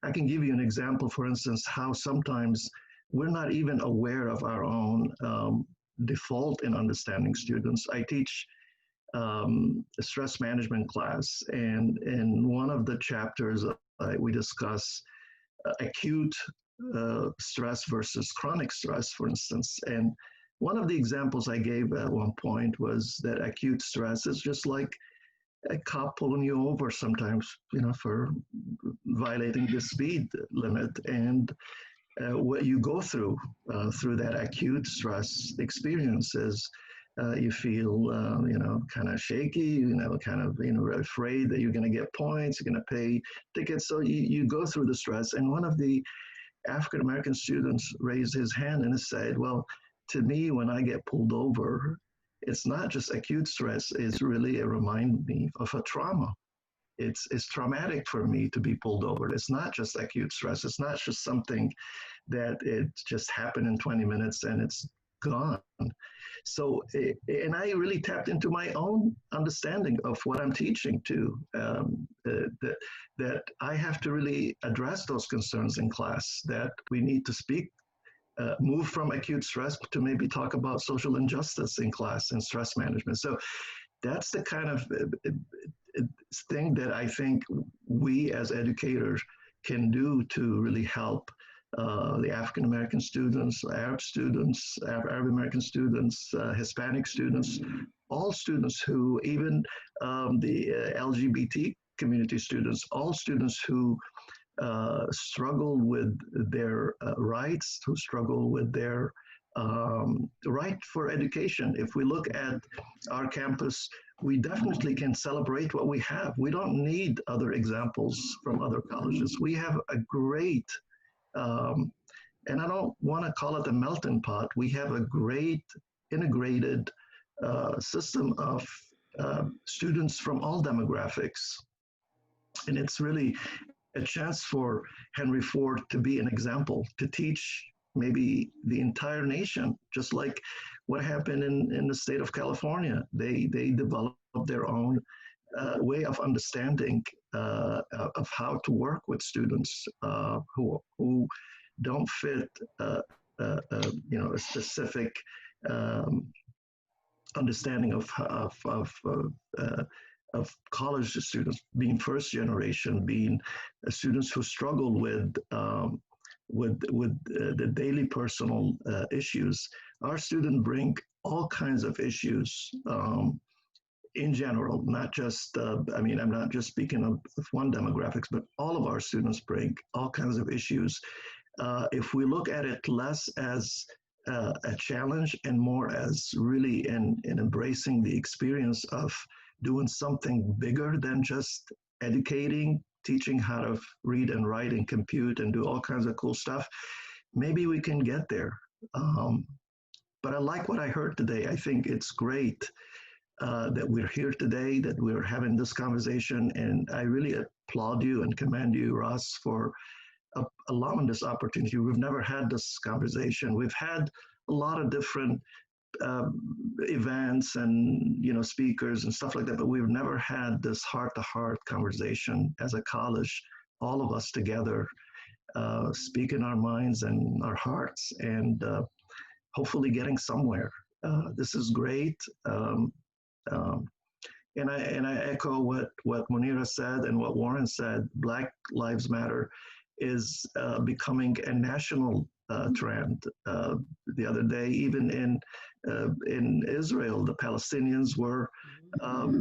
I can give you an example, for instance, how sometimes we're not even aware of our own default in understanding students. I teach a stress management class, and in one of the chapters we discuss acute stress versus chronic stress, for instance. And one of the examples I gave at one point was that acute stress is just like a cop pulling you over sometimes, for violating the speed limit. And what you go through that acute stress experience is you feel, kind of shaky, kind of, afraid that you're going to get points, you're going to pay tickets. So you go through the stress. And one of the African-American students raised his hand and said, well, to me, when I get pulled over, it's not just acute stress, it's really a remind me of a trauma. It's traumatic for me to be pulled over. It's not just acute stress. It's not just something that it just happened in 20 minutes and it's gone. So, and I really tapped into my own understanding of what I'm teaching too, that I have to really address those concerns in class, that we need to speak, move from acute stress to maybe talk about social injustice in class and stress management. So that's the kind of thing that I think we as educators can do to really help the African American students, Arab students, Arab American students, Hispanic students, all students who, even the LGBT community students, all students who struggle with their rights, who struggle with their right for education. If we look at our campus, we definitely can celebrate what we have. We don't need other examples from other colleges. We have a great, and I don't want to call it a melting pot, we have a great integrated system of students from all demographics. And it's really a chance for Henry Ford to be an example, to teach maybe the entire nation, just like what happened in the state of California. They developed their own way of understanding of how to work with students who don't fit a specific understanding of college students, being first generation, being students who struggle with the daily personal issues. Our students bring all kinds of issues in general, not just, I'm not just speaking of one demographics, but all of our students bring all kinds of issues. If we look at it less as a challenge and more as really in embracing the experience of doing something bigger than just educating, teaching how to read and write and compute and do all kinds of cool stuff, maybe we can get there. But I like what I heard today. I think it's great that we're here today, that we're having this conversation, and I really applaud you and commend you, Russ, for allowing this opportunity. We've never had this conversation. We've had a lot of different events and speakers and stuff like that, but we've never had this heart-to-heart conversation as a college, all of us together, speaking our minds and our hearts, and hopefully getting somewhere. This is great, and I echo what Munira said and what Warren said. Black Lives Matter is becoming a national trend. The other day, even in Israel, the Palestinians were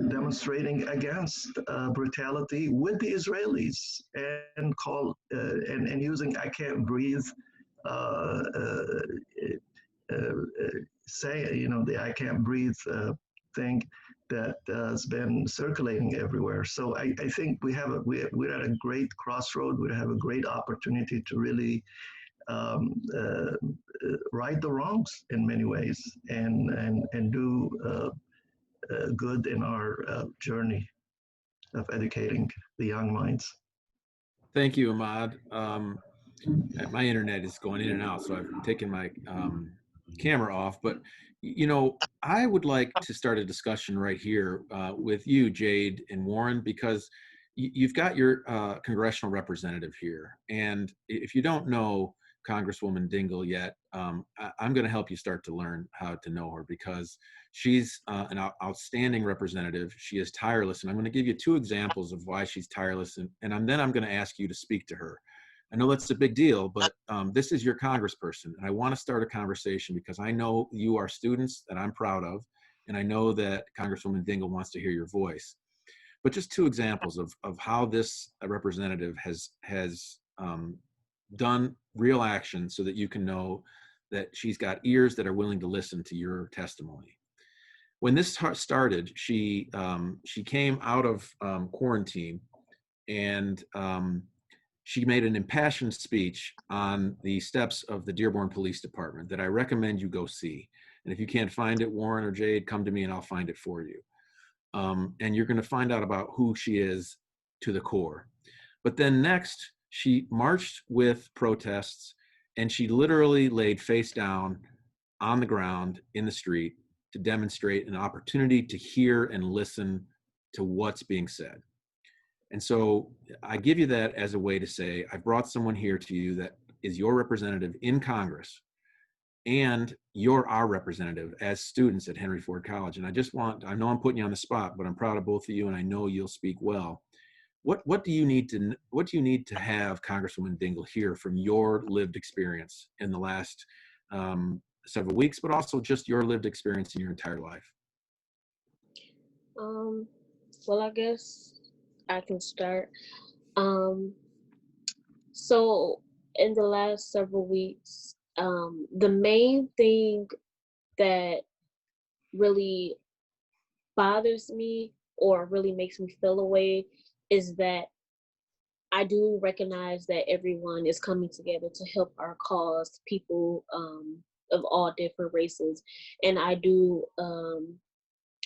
demonstrating against brutality with the Israelis and using "I can't breathe," the "I can't breathe" thing that has been circulating everywhere. So I think we're at a great crossroad. We have a great opportunity to really right the wrongs in many ways and do good in our journey of educating the young minds. Thank you, Ahmad. My internet is going in and out, so I've taken my camera off. But, you know, I would like to start a discussion right here with you, Jade and Warren, because you've got your congressional representative here. And if you don't know Congresswoman Dingell yet, I'm going to help you start to learn how to know her, because she's an outstanding representative. She is tireless. And I'm going to give you 2 examples of why she's tireless. And then I'm going to ask you to speak to her. I know that's a big deal, but this is your congressperson, and I want to start a conversation because I know you are students that I'm proud of, and I know that Congresswoman Dingell wants to hear your voice. But just 2 examples of how this representative has done real action so that you can know that she's got ears that are willing to listen to your testimony. When this started, she came out of quarantine, and she made an impassioned speech on the steps of the Dearborn Police Department that I recommend you go see. And if you can't find it, Warren or Jade, come to me and I'll find it for you. And you're going to find out about who she is to the core. But then next, she marched with protests, and she literally laid face down on the ground in the street to demonstrate an opportunity to hear and listen to what's being said. And so I give you that as a way to say, I brought someone here to you that is your representative in Congress, and you're our representative as students at Henry Ford College. And I know I'm putting you on the spot, but I'm proud of both of you, and I know you'll speak well. What do you need to have Congresswoman Dingell hear from your lived experience in the last several weeks, but also just your lived experience in your entire life? Well, I guess I can start. So in the last several weeks, the main thing that really bothers me or really makes me feel away is that I do recognize that everyone is coming together to help our cause, people of all different races. And I do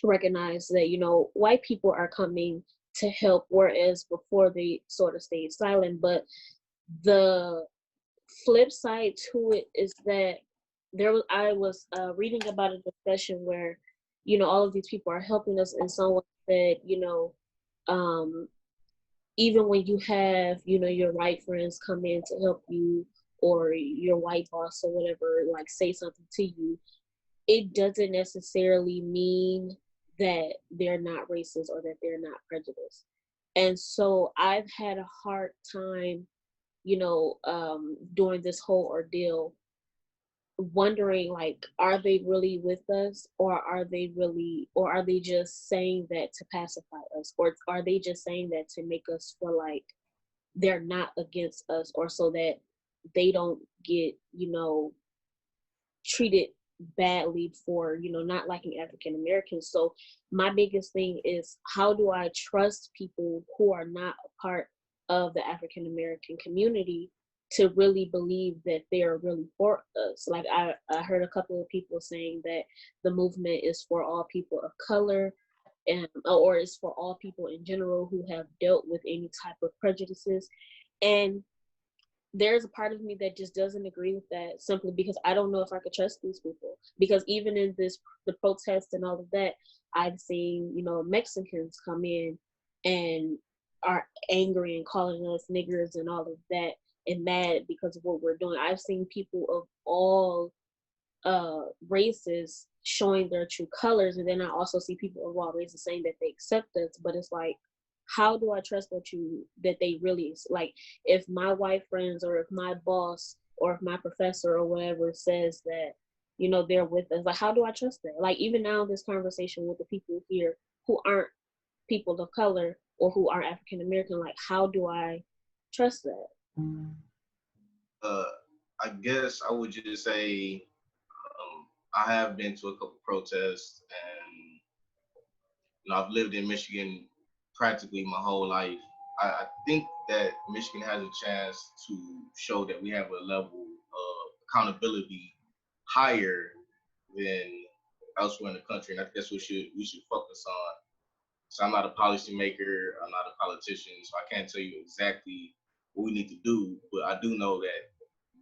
recognize that, you know, white people are coming to help, whereas before they sort of stayed silent. But the flip side to it is that I was reading about a discussion where, you know, all of these people are helping us, and someone said, you know, even when you have, you know, your white friends come in to help you, or your white boss or whatever, like say something to you, it doesn't necessarily mean that they're not racist or that they're not prejudiced. And so I've had a hard time, you know, during this whole ordeal, wondering, like, are they really with us, or are they just saying that to pacify us, or are they just saying that to make us feel like they're not against us, or so that they don't get, you know, treated badly for, you know, not liking African Americans. So my biggest thing is, how do I trust people who are not a part of the African American community to really believe that they are really for us? Like I heard a couple of people saying that the movement is for all people of color, and or is for all people in general who have dealt with any type of prejudices. And there's a part of me that just doesn't agree with that, simply because I don't know if I could trust these people. Because even in the protests and all of that, I've seen, you know, Mexicans come in and are angry and calling us niggers and all of that, and mad because of what we're doing. I've seen people of all races showing their true colors, and then I also see people of all races saying that they accept us. But it's like, how do I trust that they really, like, if my white friends, or if my boss, or if my professor or whatever says that, you know, they're with us, like, how do I trust that? Like, even now in this conversation with the people here who aren't people of color or who are African American, like, how do I trust that? I guess I would just say, I have been to a couple protests, and you know, I've lived in Michigan practically my whole life. I think that Michigan has a chance to show that we have a level of accountability higher than elsewhere in the country, and I think that's what we should focus on. So I'm not a policymaker, I'm not a politician, so I can't tell you exactly what we need to do, but I do know that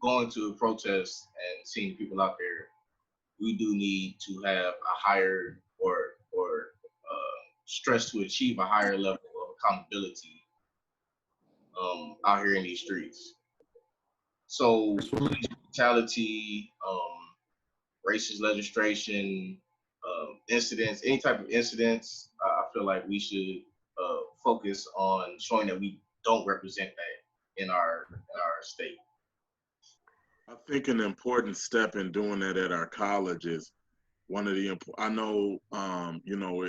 going to a protest and seeing people out there, we do need to have a higher or stress to achieve a higher level of accountability out here in these streets. So police brutality, racist legislation, incidents, any type of incidents, I feel like we should focus on showing that we don't represent that in our state. I think an important step in doing that at our college is one of the, I know, you know,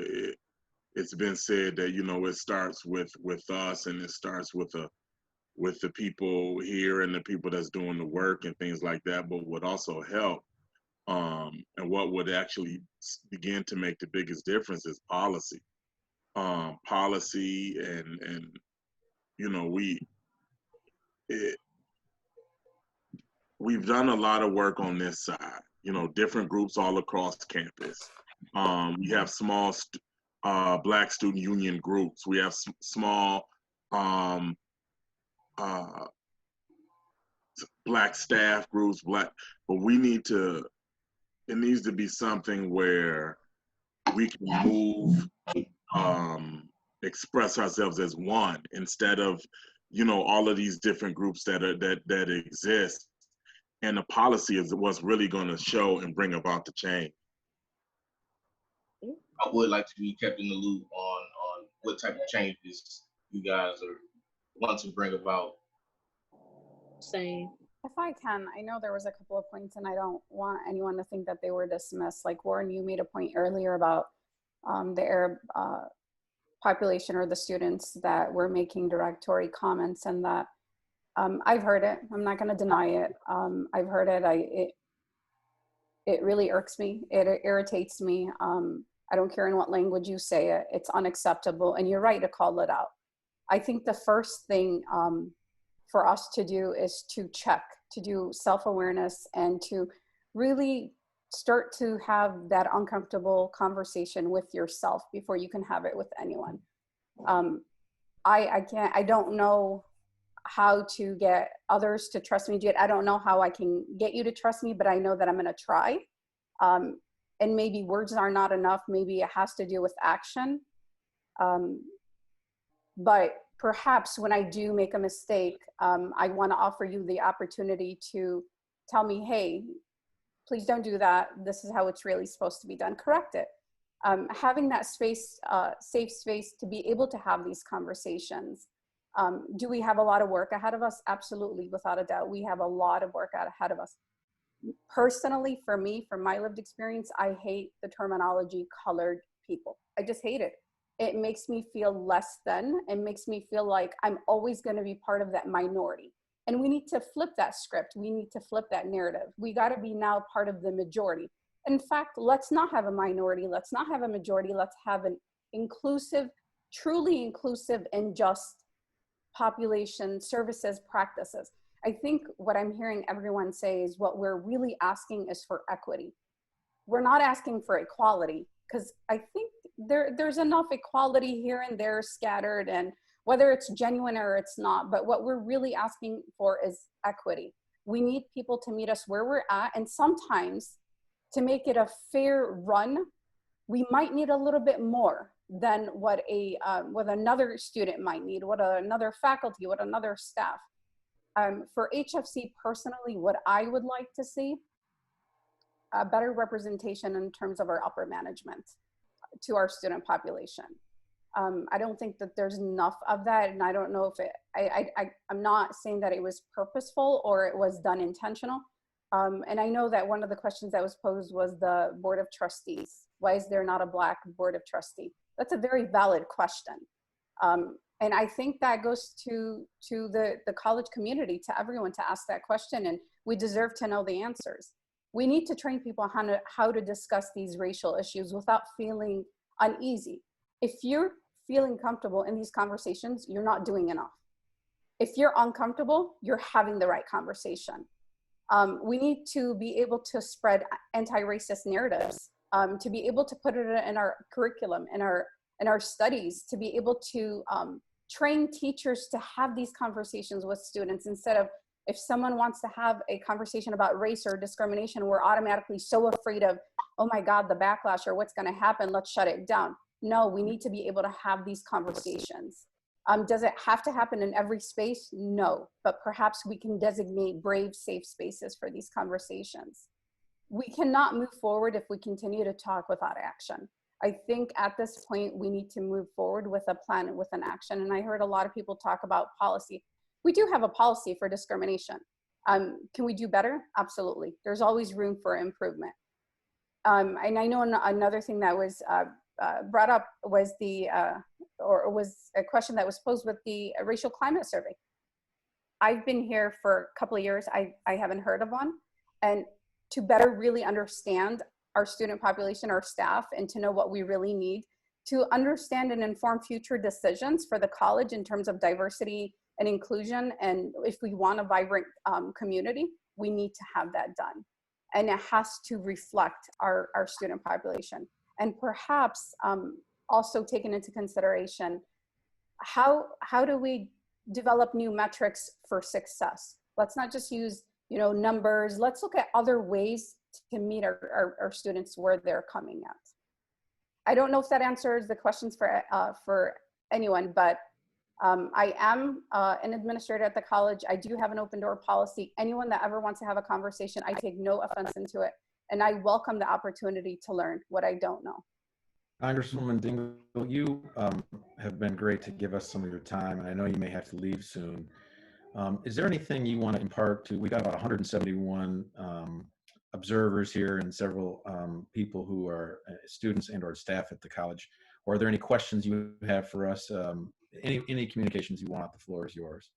it's been said that, you know, it starts with us, and it starts with the people here and the people that's doing the work and things like that. But what also help, and what would actually begin to make the biggest difference is policy. Policy and you know, we've done a lot of work on this side, you know, different groups all across campus. We have small Black student union groups. We have small Black staff groups, but we need to, it needs to be something where we can move, express ourselves as one, instead of, you know, all of these different groups that exist. And the policy is what's really going to show and bring about the change. I would like to be kept in the loop on what type of changes you guys want to bring about. Same. If I can, I know there was a couple of points, and I don't want anyone to think that they were dismissed. Like Warren, you made a point earlier about the Arab population or the students that were making derogatory comments, and that I've heard it. I'm not going to deny it. I've heard it. It really irks me. It irritates me. I don't care in what language you say it. It's unacceptable, and you're right to call it out. I think the first thing for us to do is to check, to do self-awareness, and to really start to have that uncomfortable conversation with yourself before you can have it with anyone. I don't know how to get others to trust me, Jade. I don't know how I can get you to trust me, but I know that I'm gonna try. And maybe words are not enough. Maybe it has to do with action. But perhaps when I do make a mistake, I want to offer you the opportunity to tell me, hey, please don't do that. This is how it's really supposed to be done. Correct it. Having that space, safe space to be able to have these conversations. Do we have a lot of work ahead of us? Absolutely, without a doubt. We have a lot of work ahead of us. Personally, for me, from my lived experience, I hate the terminology colored people. I just hate it. It makes me feel less than. It makes me feel like I'm always going to be part of that minority. And we need to flip that script. We need to flip that narrative. We got to be now part of the majority. In fact, let's not have a minority. Let's not have a majority. Let's have an inclusive, truly inclusive and just population services practices. I think what I'm hearing everyone say is what we're really asking is for equity. We're not asking for equality, because I think there's enough equality here and there scattered, and whether it's genuine or it's not, but what we're really asking for is equity. We need people to meet us where we're at, and sometimes to make it a fair run, we might need a little bit more than what another student might need, what another faculty, what another staff. For HFC personally, what I would like to see, a better representation in terms of our upper management to our student population. I don't think that there's enough of that, and I don't know if I'm not saying that it was purposeful or it was done intentional. And I know that one of the questions that was posed was the Board of Trustees. Why is there not a Black Board of Trustees? That's a very valid question. And I think that goes to the college community, to everyone, to ask that question, and we deserve to know the answers. We need to train people on how to discuss these racial issues without feeling uneasy. If you're feeling comfortable in these conversations, you're not doing enough. If you're uncomfortable, you're having the right conversation. We need to be able to spread anti-racist narratives, to be able to put it in our curriculum, in our studies, to be able to train teachers to have these conversations with students, instead of, if someone wants to have a conversation about race or discrimination, we're automatically so afraid of, oh my God, the backlash or what's gonna happen, let's shut it down. No, we need to be able to have these conversations. Does it have to happen in every space? No, but perhaps we can designate brave, safe spaces for these conversations. We cannot move forward if we continue to talk without action. I think at this point, we need to move forward with a plan and with an action. And I heard a lot of people talk about policy. We do have a policy for discrimination. Can we do better? Absolutely. There's always room for improvement. And I know another thing that was brought up was was a question that was posed with the racial climate survey. I've been here for a couple of years. I haven't heard of one. And to better really understand our student population, our staff, and to know what we really need to understand and inform future decisions for the college in terms of diversity and inclusion. And if we want a vibrant community, we need to have that done. And it has to reflect our student population. And perhaps also taken into consideration, how do we develop new metrics for success? Let's not just use numbers. Let's look at other ways to meet our students where they're coming at. I don't know if that answers the questions for anyone, but I am an administrator at the college. I do have an open door policy. Anyone that ever wants to have a conversation, I take no offense into it. And I welcome the opportunity to learn what I don't know. Congresswoman Dingell, you have been great to give us some of your time, and I know you may have to leave soon. Is there anything you want to impart to, we've got about 171 observers here and several people who are students and or staff at the college. Or are there any questions you have for us? Any communications you want, the floor is yours.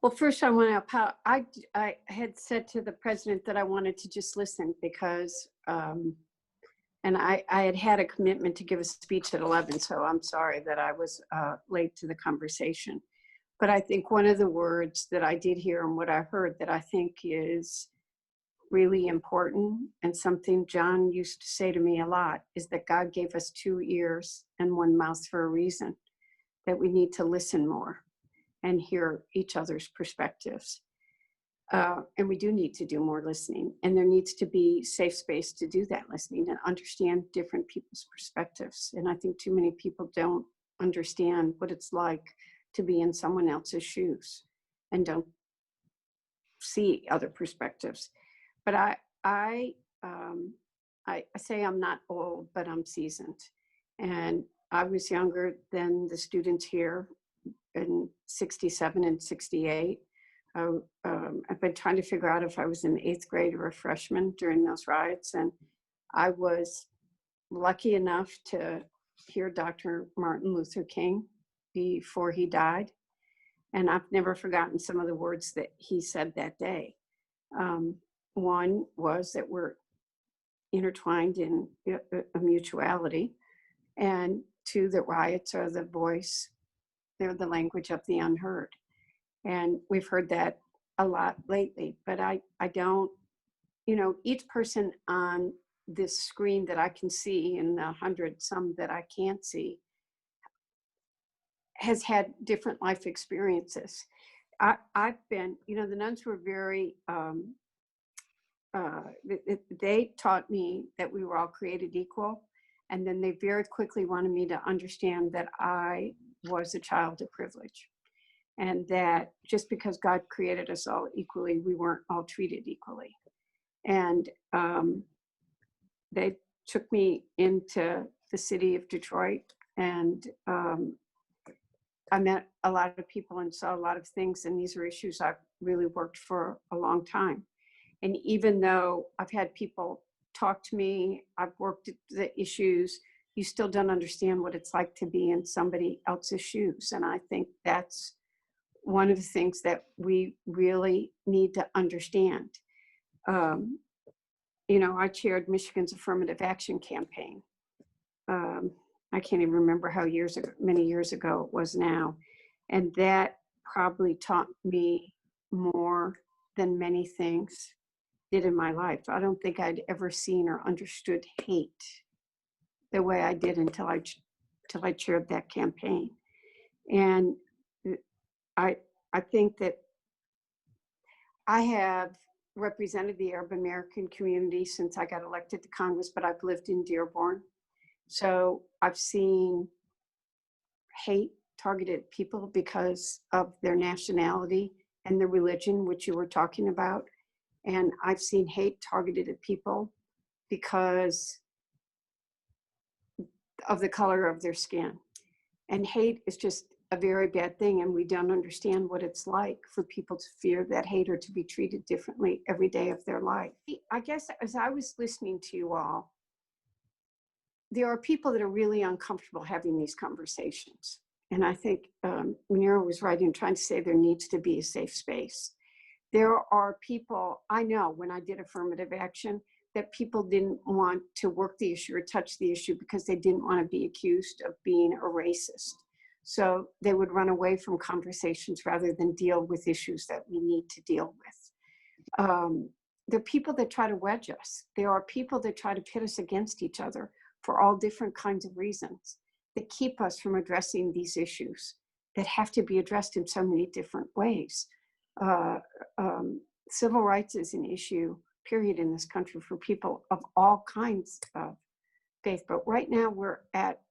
Well, first I want to, I had said to the president that I wanted to just listen because, and I had a commitment to give a speech at 11, so I'm sorry that I was late to the conversation. But I think one of the words that I did hear and what I heard that I think is really important, and something John used to say to me a lot, is that God gave us 2 ears and 1 mouth for a reason, that we need to listen more and hear each other's perspectives. And we do need to do more listening, and there needs to be safe space to do that listening and understand different people's perspectives. And I think too many people don't understand what it's like to be in someone else's shoes and don't see other perspectives. But I say I'm not old, but I'm seasoned. And I was younger than the students here in 67 and 68. I've been trying to figure out if I was in 8th grade or a freshman during those riots. And I was lucky enough to hear Dr. Martin Luther King before he died. And I've never forgotten some of the words that he said that day. One was that we're intertwined in a mutuality, and 2, that riots are the voice, they're the language of the unheard. And we've heard that a lot lately, but I don't, each person on this screen that I can see and the 100 some that I can't see has had different life experiences. I've been, the nuns were very, they taught me that we were all created equal. And then they very quickly wanted me to understand that I was a child of privilege. And that just because God created us all equally, we weren't all treated equally. And they took me into the city of Detroit, and I met a lot of people and saw a lot of things, and these are issues I've really worked for a long time. And even though I've had people talk to me, I've worked at the issues, you still don't understand what it's like to be in somebody else's shoes. And I think that's one of the things that we really need to understand. I chaired Michigan's affirmative action campaign. I can't even remember how many years ago it was now. And that probably taught me more than many things did in my life. I don't think I'd ever seen or understood hate the way I did until I chaired that campaign. And I think that I have represented the Arab American community since I got elected to Congress, but I've lived in Dearborn. So I've seen hate targeted at people because of their nationality and their religion, which you were talking about. And I've seen hate targeted at people because of the color of their skin. And hate is just a very bad thing, and we don't understand what it's like for people to fear that hate or to be treated differently every day of their life. I guess as I was listening to you all, there are people that are really uncomfortable having these conversations. And I think Munira was right in trying to say there needs to be a safe space. There are people, I know when I did affirmative action, that people didn't want to work the issue or touch the issue because they didn't want to be accused of being a racist. So they would run away from conversations rather than deal with issues that we need to deal with. There are people that try to wedge us. There are people that try to pit us against each other for all different kinds of reasons that keep us from addressing these issues that have to be addressed in so many different ways. Civil rights is an issue, period, in this country for people of all kinds of faith. But right now we're at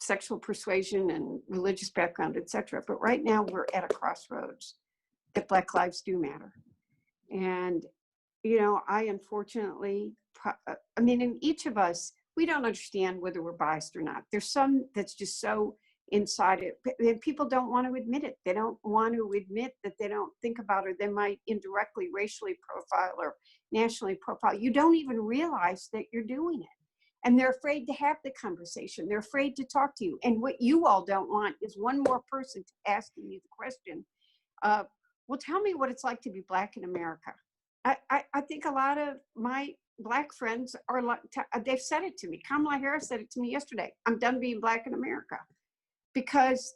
sexual persuasion and religious background, et cetera. But right now we're at a crossroads that Black lives do matter. And, you know, I unfortunately, I mean, in each of us, we don't understand whether we're biased or not. There's some that's just so inside it, and people don't want to admit it. They don't want to admit that they don't think about it. They might indirectly racially profile or nationally profile. You don't even realize that you're doing it. And they're afraid to have the conversation. They're afraid to talk to you. And what you all don't want is one more person asking you the question, well, tell me what it's like to be Black in America. I think a lot of my Black friends are like, they've said it to me. Kamala Harris said it to me yesterday. I'm done being Black in America. Because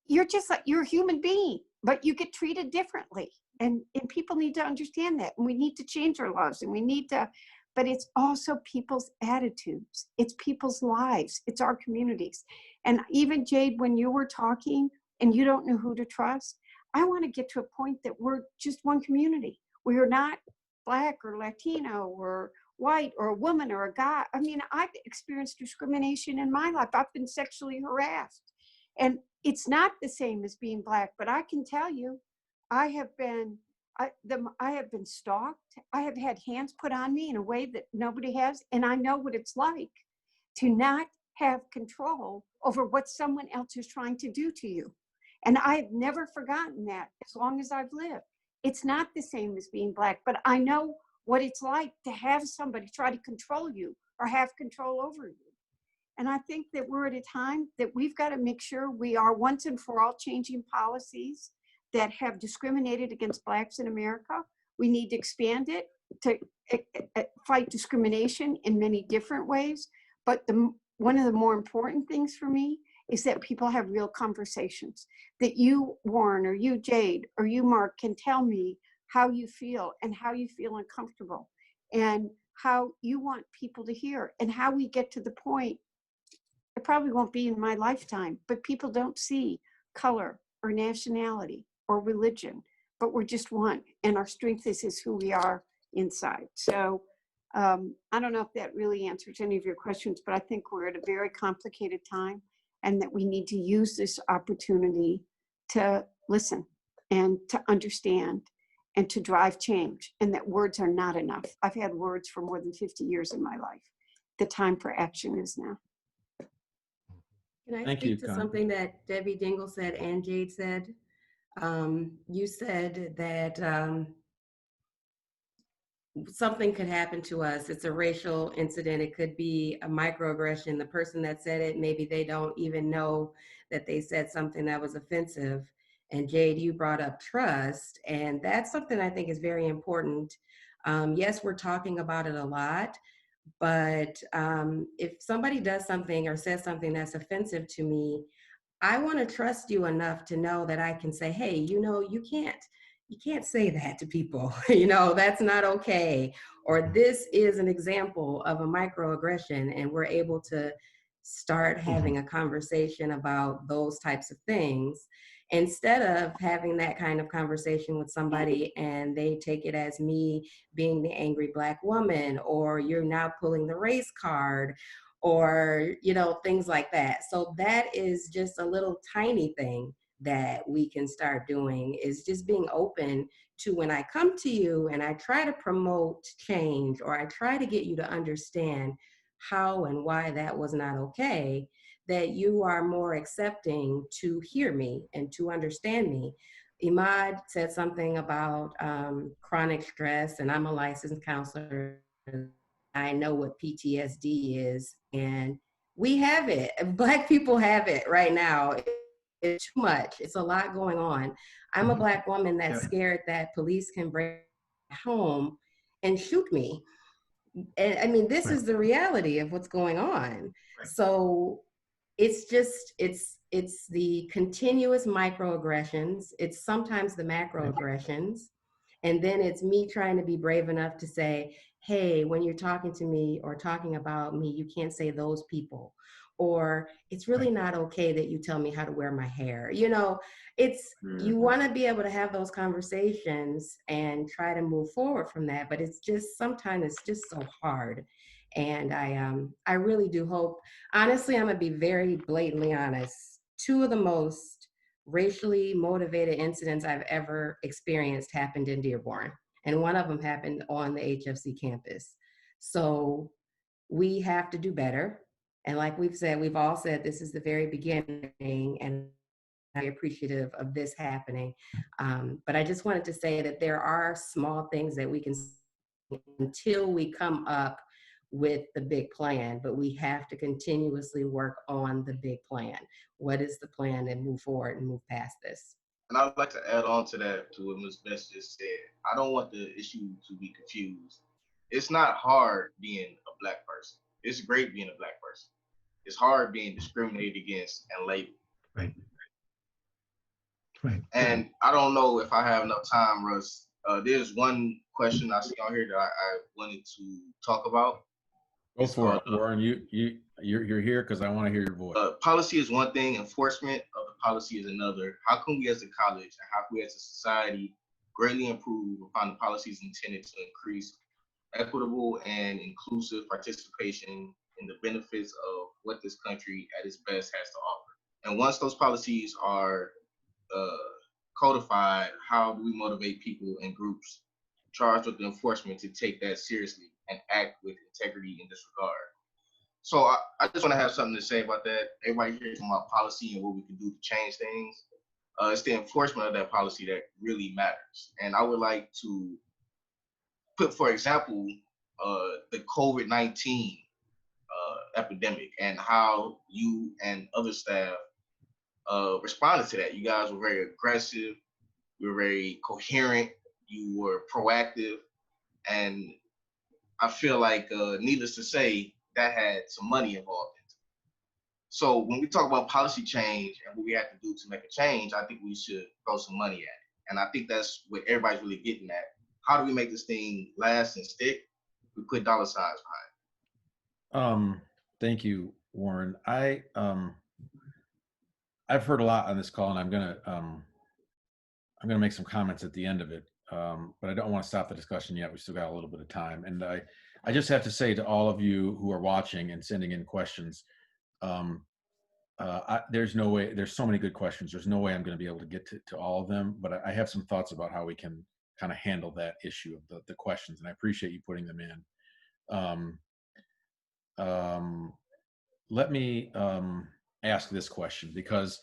you're just like, you're a human being, but you get treated differently. And people need to understand that. And we need to change our laws, and we need to, but it's also people's attitudes. It's people's lives. It's our communities. And even Jade, when you were talking and you don't know who to trust, I want to get to a point that we're just one community. We are not Black or Latino or white or a woman or a guy. I mean, I've experienced discrimination in my life. I've been sexually harassed. And it's not the same as being Black, but I can tell you, I have been stalked. I have had hands put on me in a way that nobody has. And I know what it's like to not have control over what someone else is trying to do to you. And I've never forgotten that as long as I've lived. It's not the same as being Black, but I know what it's like to have somebody try to control you or have control over you. And I think that we're at a time that we've got to make sure we are once and for all changing policies that have discriminated against Blacks in America. We need to expand it to fight discrimination in many different ways. But one of the more important things for me is that people have real conversations, that you, Warren, or you, Jade, or you, Mark, can tell me how you feel and how you feel uncomfortable and how you want people to hear and how we get to the point. It probably won't be in my lifetime, but people don't see color or nationality or religion, but we're just one, and our strength is who we are inside. So I don't know if that really answers any of your questions, but I think we're at a very complicated time, and that we need to use this opportunity to listen and to understand and to drive change, and that words are not enough. I've had words for more than 50 years in my life. The time for action is now. Can I Thank speak you, to Congress. something that Debbie Dingell said and Jade said? You said that something could happen to us. It's a racial incident. It could be a microaggression. The person that said it, maybe they don't even know that they said something that was offensive. And Jade, you brought up trust, and that's something I think is very important. Yes, we're talking about it a lot, but if somebody does something or says something that's offensive to me, I want to trust you enough to know that I can say, hey, you know, you you can't say that to people. You know, that's not okay. Or this is an example of a microaggression, and we're able to start having a conversation about those types of things instead of having that kind of conversation with somebody and they take it as me being the angry Black woman, or you're now pulling the race card, or, you know, things like that. So that is just a little tiny thing that we can start doing, is just being open to, when I come to you and I try to promote change, or I try to get you to understand how and why that was not okay, that you are more accepting to hear me and to understand me. Imad said something about chronic stress, and I'm a licensed counselor. I know what PTSD is, and we have it. Black people have it right now. It's too much. It's a lot going on. I'm a Black woman that's scared that police can break home and shoot me. And I mean, this is the reality of what's going on. So it's just, it's the continuous microaggressions. It's sometimes the macroaggressions. And then it's me trying to be brave enough to say, hey, when you're talking to me or talking about me, you can't say those people. Or it's really not okay that you tell me how to wear my hair. You know, it's, you want to be able to have those conversations and try to move forward from that. But it's just, sometimes it's just so hard. And I really do hope, honestly, I'm gonna be very blatantly honest. Two of the most racially motivated incidents I've ever experienced happened in Dearborn. And one of them happened on the HFC campus. So we have to do better. And like we've said, we've all said, this is the very beginning, and I'm appreciative of this happening. But I just wanted to say that there are small things that we can, until we come up with the big plan, but we have to continuously work on the big plan. What is the plan, and move forward and move past this? And I'd like to add on to that, to what Ms. Best just said. I don't want the issue to be confused. It's not hard being a Black person. It's great being a Black person. It's hard being discriminated against and labeled. Right. And I don't know if I have enough time, Russ. There's one question I see on here that I wanted to talk about. Go for it, Warren. You're here because I want to hear your voice. Policy is one thing, enforcement of the policy is another. How can we as a college, and how can we as a society greatly improve upon the policies intended to increase equitable and inclusive participation in the benefits of what this country at its best has to offer? And once those policies are codified, how do we motivate people and groups charged with the enforcement to take that seriously and act with integrity in this regard? So I just want to have something to say about that. Everybody hears about policy and what we can do to change things. It's the enforcement of that policy that really matters. And I would like to put, for example, the COVID-19 epidemic and how you and other staff responded to that. You guys were very aggressive. You were very coherent. You were proactive. And I feel like, needless to say, that had some money involved in it. So when we talk about policy change and what we have to do to make a change, I think we should throw some money at it. And I think that's what everybody's really getting at. How do we make this thing last and stick? We put dollar signs behind it. Thank you, Warren. I've heard a lot on this call, and I'm gonna make some comments at the end of it. But I don't want to stop the discussion yet. We still got a little bit of time. And I just have to say to all of you who are watching and sending in questions, there's no way, there's so many good questions. There's no way I'm going to be able to get to all of them, but I have some thoughts about how we can kind of handle that issue of the questions. And I appreciate you putting them in. Let me ask this question, because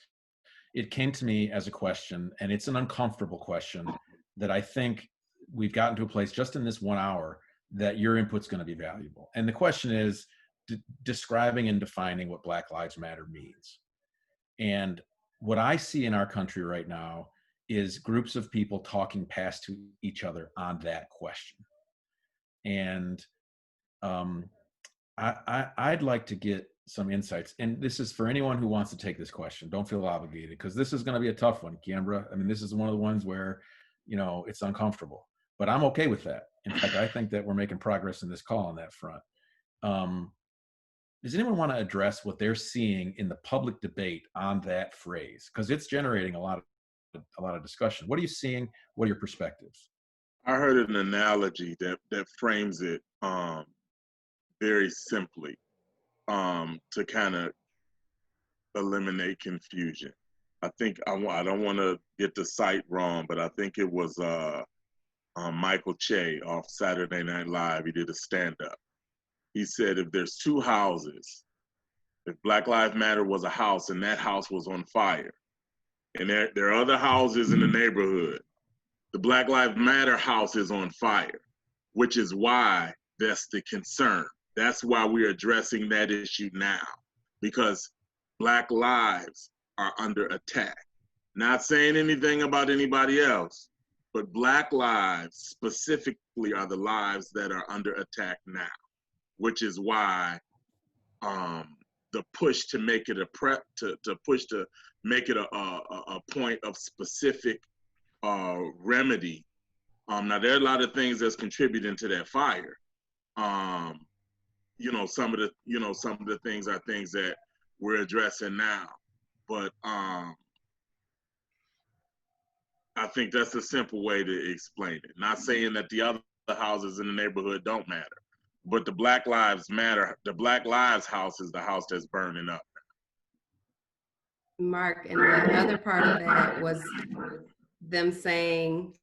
it came to me as a question, and it's an uncomfortable question that I think we've gotten to a place just in this 1 hour that your input's going to be valuable. And the question is describing and defining what Black Lives Matter means. And what I see in our country right now is groups of people talking past to each other on that question. And I'd like to get some insights. And this is for anyone who wants to take this question. Don't feel obligated, because this is going to be a tough one, Keambra. I mean, this is one of the ones where you know, it's uncomfortable. But I'm okay with that. In fact, I think that we're making progress in this call on that front. Does anyone want to address what they're seeing in the public debate on that phrase? Because it's generating a lot of discussion. What are you seeing? What are your perspectives? I heard an analogy that frames it very simply to kind of eliminate confusion. I think I don't want to get the site wrong, but I think it was Michael Che off Saturday Night Live. He did a stand-up. He said, if there's two houses, if Black Lives Matter was a house and that house was on fire, and there are other houses in the neighborhood, the Black Lives Matter house is on fire, which is why that's the concern. That's why we're addressing that issue now, because Black lives are under attack. Not saying anything about anybody else, but Black lives specifically are the lives that are under attack now, which is why the push to make it to make it a point of specific remedy. Now there are a lot of things that's contributing to that fire. You know, some of the things are things that we're addressing now, but I think that's a simple way to explain it. Not saying that the other houses in the neighborhood don't matter, but the Black Lives Matter, the Black Lives house is the house that's burning up. Mark, and the other part of that was them saying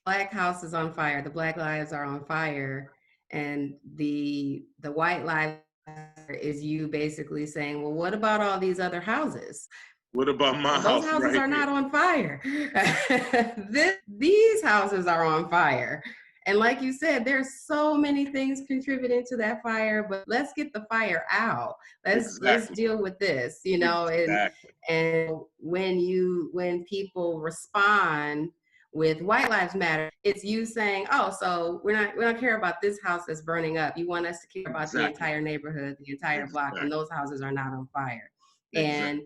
Black house is on fire, the Black lives are on fire, and the white lives is you basically saying, well, what about all these other houses? What about my house? Those houses right are not here? on fire. These houses are on fire. And like you said, there's so many things contributing to that fire, but let's get the fire out. Let's deal with this, you know, and when people respond with White Lives Matter, it's you saying, oh, so we don't care about this house that's burning up. You want us to care about the entire neighborhood, the entire block, and those houses are not on fire. And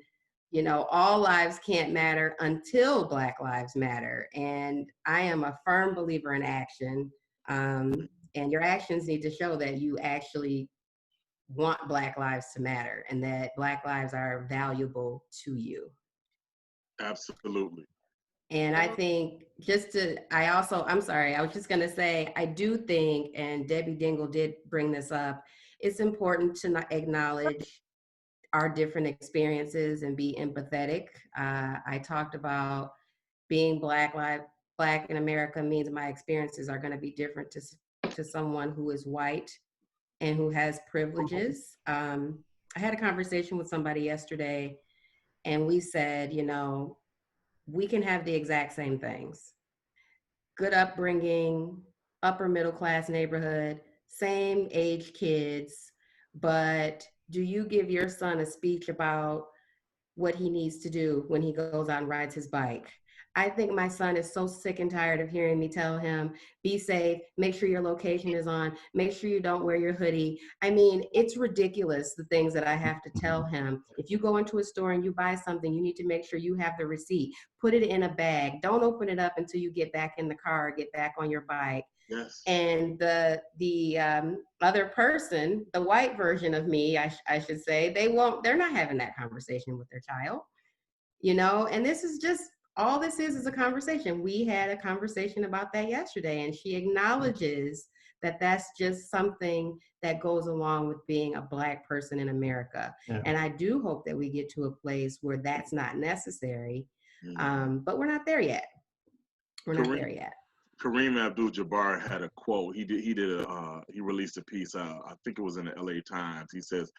you know, all lives can't matter until Black Lives Matter. And I am a firm believer in action. And your actions need to show that you actually want Black lives to matter and that Black lives are valuable to you. Absolutely. And I think I'm sorry, I was just gonna say, I do think, and Debbie Dingell did bring this up, it's important to not acknowledge our different experiences and be empathetic. I talked about being Black in America means my experiences are going to be different to someone who is white and who has privileges. I had a conversation with somebody yesterday, and we said, you know, we can have the exact same things. Good upbringing, upper middle class neighborhood, same age kids, but do you give your son a speech about what he needs to do when he goes out and rides his bike? I think my son is so sick and tired of hearing me tell him, be safe, make sure your location is on, make sure you don't wear your hoodie. I mean, it's ridiculous, the things that I have to tell him. If you go into a store and you buy something, you need to make sure you have the receipt. Put it in a bag. Don't open it up until you get back in the car or get back on your bike. Yes. And the other person, the white version of me, I should say, they're not having that conversation with their child, you know, and this is just, all this is a conversation. We had a conversation about that yesterday, and she acknowledges that that's just something that goes along with being a Black person in America. Yeah. And I do hope that we get to a place where that's not necessary, but we're not there yet. We're not there yet. Kareem Abdul-Jabbar had a quote. He released a piece. I think it was in the LA Times. He says,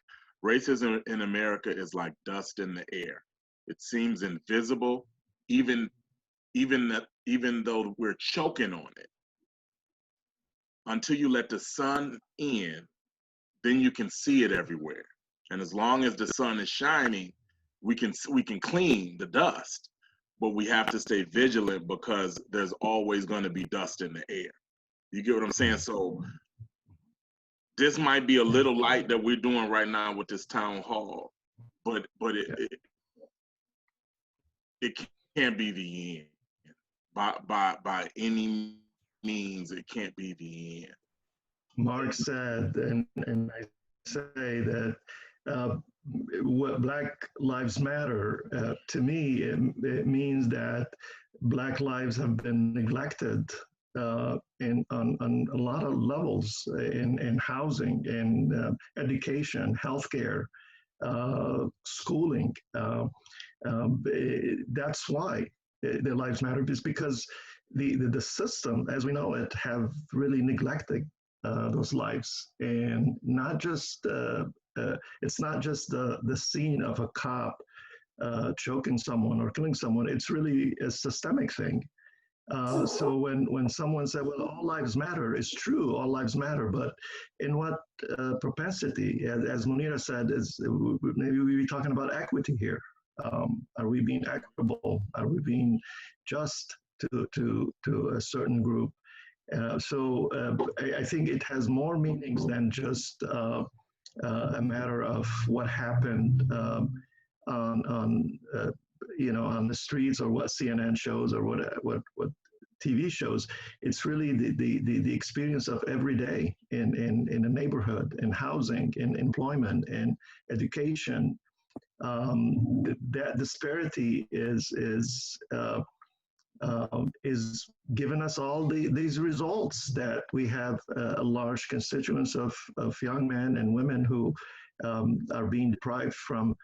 "Racism in America is like dust in the air. It seems invisible, even though we're choking on it. Until you let the sun in, then you can see it everywhere. And as long as the sun is shining, we can clean the dust. But we have to stay vigilant because there's always going to be dust in the air." You get what I'm saying? So this might be a little light that we're doing right now with this town hall, but it can't be the end. by any means, it can't be the end. Mark said, and I say that what Black Lives Matter, to me, it means that Black lives have been neglected on a lot of levels in housing, in education, healthcare, schooling. That's why their lives matter, is because the system, as we know it, have really neglected those lives, and not just it's not just the scene of a cop choking someone or killing someone. It's really a systemic thing. So when someone said, well, all lives matter, it's true, all lives matter, but in what propensity? As Munira said, is maybe we be talking about equity here. Are we being equitable? Are we being just to a certain group? So I think it has more meanings than just a matter of what happened on the streets, or what CNN shows, or what TV shows. It's really the experience of every day in a neighborhood, in housing, in employment, in education. That disparity is giving us all these results, that we have a large constituents of young men and women who are being deprived from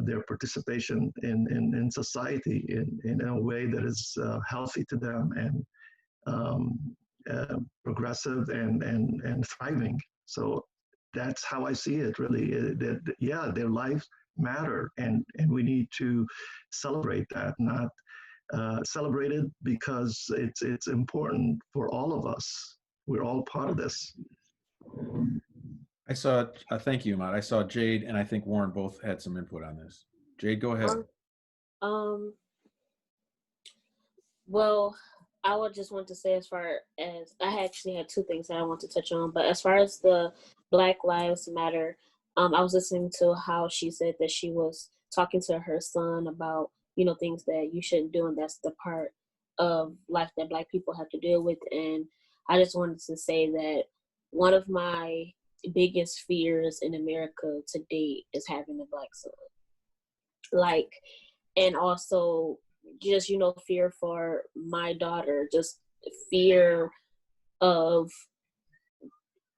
their participation in society in a way that is healthy to them, and progressive and thriving. So that's how I see it, really. Yeah, their lives matter, and we need to celebrate that, not celebrate it because it's important for all of us. We're all part of this. I saw, thank you, Ahmad. I saw Jade and I think Warren both had some input on this. Jade, go ahead. Well, I would just want to say, as far as, I actually had two things that I want to touch on, but as far as the Black Lives Matter, I was listening to how she said that she was talking to her son about, things that you shouldn't do, and that's the part of life that Black people have to deal with. And I just wanted to say that one of my biggest fears in America to date is having a Black son. And also just, fear for my daughter, just fear of